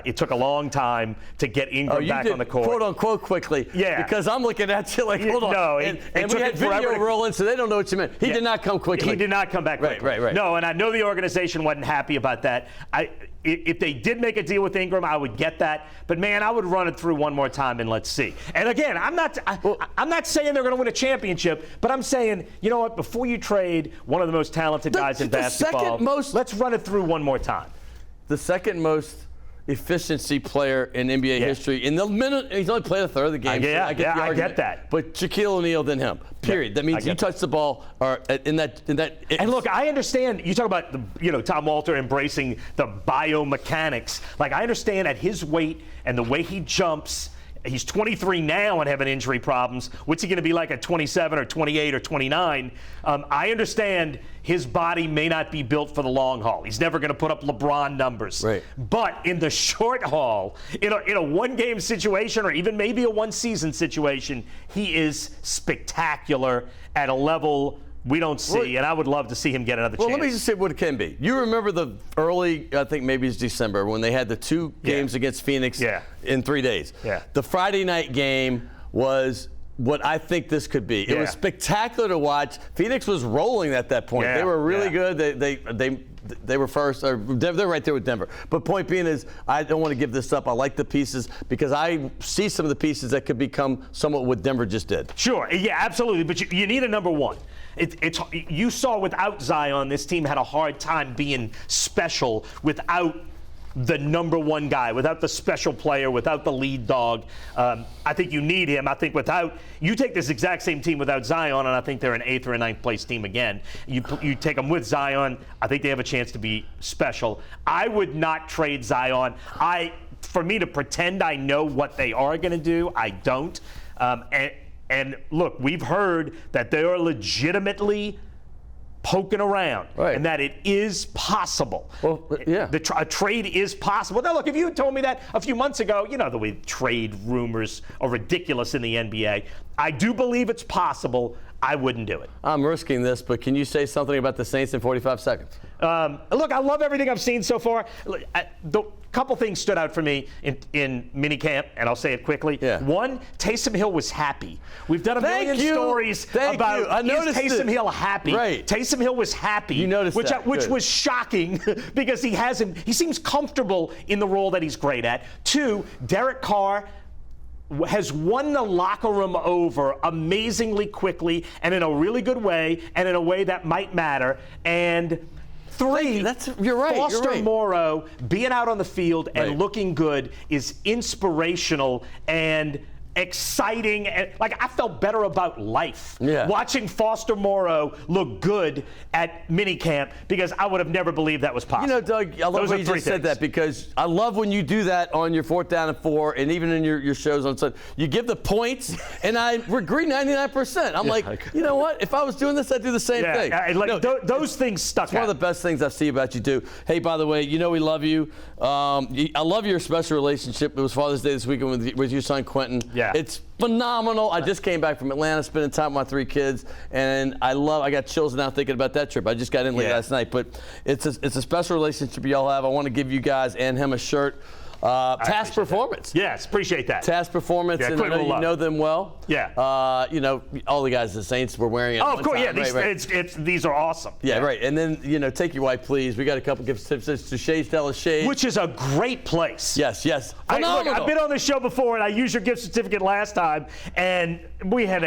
It took a long time to get Ingram back on the court. Quote unquote quickly. Yeah. Because I'm looking at you like, hold on. No, and we had video rolling, so they don't know what you meant. He did not come quickly. He did not come back quickly. Right. No, and I know the organization wasn't happy about that. If they did make a deal with Ingram, I would get that. But man, I would run it through one more time and let's see. And again, I'm not saying they're going to win a championship, but I'm saying, you know what? Before you trade one of the most talented guys in basketball, let's run it through one more time. The second most efficiency player in NBA history. In the minute, he's only played a third of the game. I get that. But Shaquille O'Neal than him. Period. That means you touch the ball in that. And look, I understand. You talk about Tom Walter embracing the biomechanics. Like I understand at his weight and the way he jumps. He's 23 now and having injury problems. What's he going to be like at 27 or 28 or 29? I understand his body may not be built for the long haul. He's never going to put up LeBron numbers. Right. But in the short haul, in a one-game situation or even maybe a one-season situation, he is spectacular at a level we don't see, and I would love to see him get another chance. Well, let me just say what it can be. You remember the early, I think maybe it's December, when they had the 2 games against Phoenix in 3 days. Yeah. The Friday night game was what I think this could be. It was spectacular to watch. Phoenix was rolling at that point. They were really good. They were first. They're right there with Denver. But point being is, I don't want to give this up. I like the pieces because I see some of the pieces that could become somewhat what Denver just did. Sure. Yeah, absolutely. But you need a #1. You saw without Zion, this team had a hard time being special without the #1 guy, without the special player, without the lead dog. I think you need him. I think you take this exact same team without Zion, and I think they're an 8th or a 9th place team again. You take them with Zion, I think they have a chance to be special. I would not trade Zion. For me to pretend I know what they are going to do, I don't. And look, we've heard that they are legitimately poking around, and that it is possible. Well, yeah. A trade is possible. Now, look, if you had told me that a few months ago, the way trade rumors are ridiculous in the NBA. I do believe it's possible. I wouidn't do it. I'm risking this, but can you say something about the Saints in 45 seconds? Look, I love everything I've seen so far. The couple things stood out for me in minicamp, and I'll say it quickly. Yeah. One, Taysom Hill was happy. We've done a million stories about is Taysom Hill happy. Right. Taysom Hill was happy. You noticed which was shocking because he seems comfortable in the role that he's great at. 2, Derek Carr has won the locker room over amazingly quickly and in a really good way and in a way that might matter. And 3, you're right. Foster Moreau being out on the field and looking good is inspirational and exciting. And I felt better about life watching Foster Moreau look good at minicamp because I would have never believed that was possible. Doug, I love when you just said that because I love when you do that on your 4th down and 4 and even in your shows on Sunday. You give the points and I agree 99%. I'm like, you know what? If I was doing this, I'd do the same thing. Those things stuck out. It's one of the best things I see about you do. Hey, by the way, we love you. I love your special relationship. It was Father's Day this weekend with your son Quentin. Yeah. It's phenomenal. I just came back from Atlanta, spending time with my 3 kids, and I got chills now thinking about that trip. I just got in late last night, but it's a special relationship y'all have. I want to give you guys and him a shirt. Task Performance. Yes, appreciate that. Task Performance, and I know you know them well. Yeah. You know, all the guys at the Saints were wearing it. Oh, of course, yeah. Right. These are awesome. Yeah, right. And then, you know, Take Your Wife, Please. We got a couple gift tips to Shades Tell Us Shades. Which is a great place. Yes. Look, I've been on this show before, and I used your gift certificate last time, and we had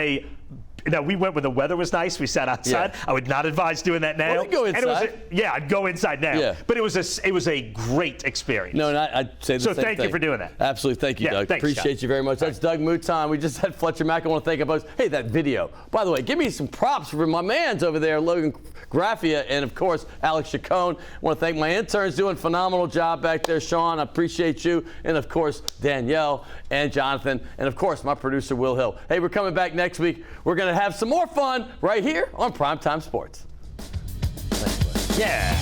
we went when the weather was nice. We sat outside. Yeah. I would not advise doing that now. Well, go inside. I'd go inside now. Yeah. But it was a great experience. No, and I'd say the same thing. So thank you for doing that. Absolutely. Thank you, Doug. Thanks, appreciate Scott. you very much. That's Doug Mouton. We just had Fletcher Mackel. I want to thank you. Hey, that video. By the way, give me some props for my mans over there, Logan Graffia, and of course, Alex Chacon. I want to thank my interns doing a phenomenal job back there. Sean, I appreciate you. And of course, Danielle and Jonathan. And of course, my producer, Will Hill. Hey, we're coming back next week. We're going to have some more fun right here on Primetime Sports. Thanks, yeah.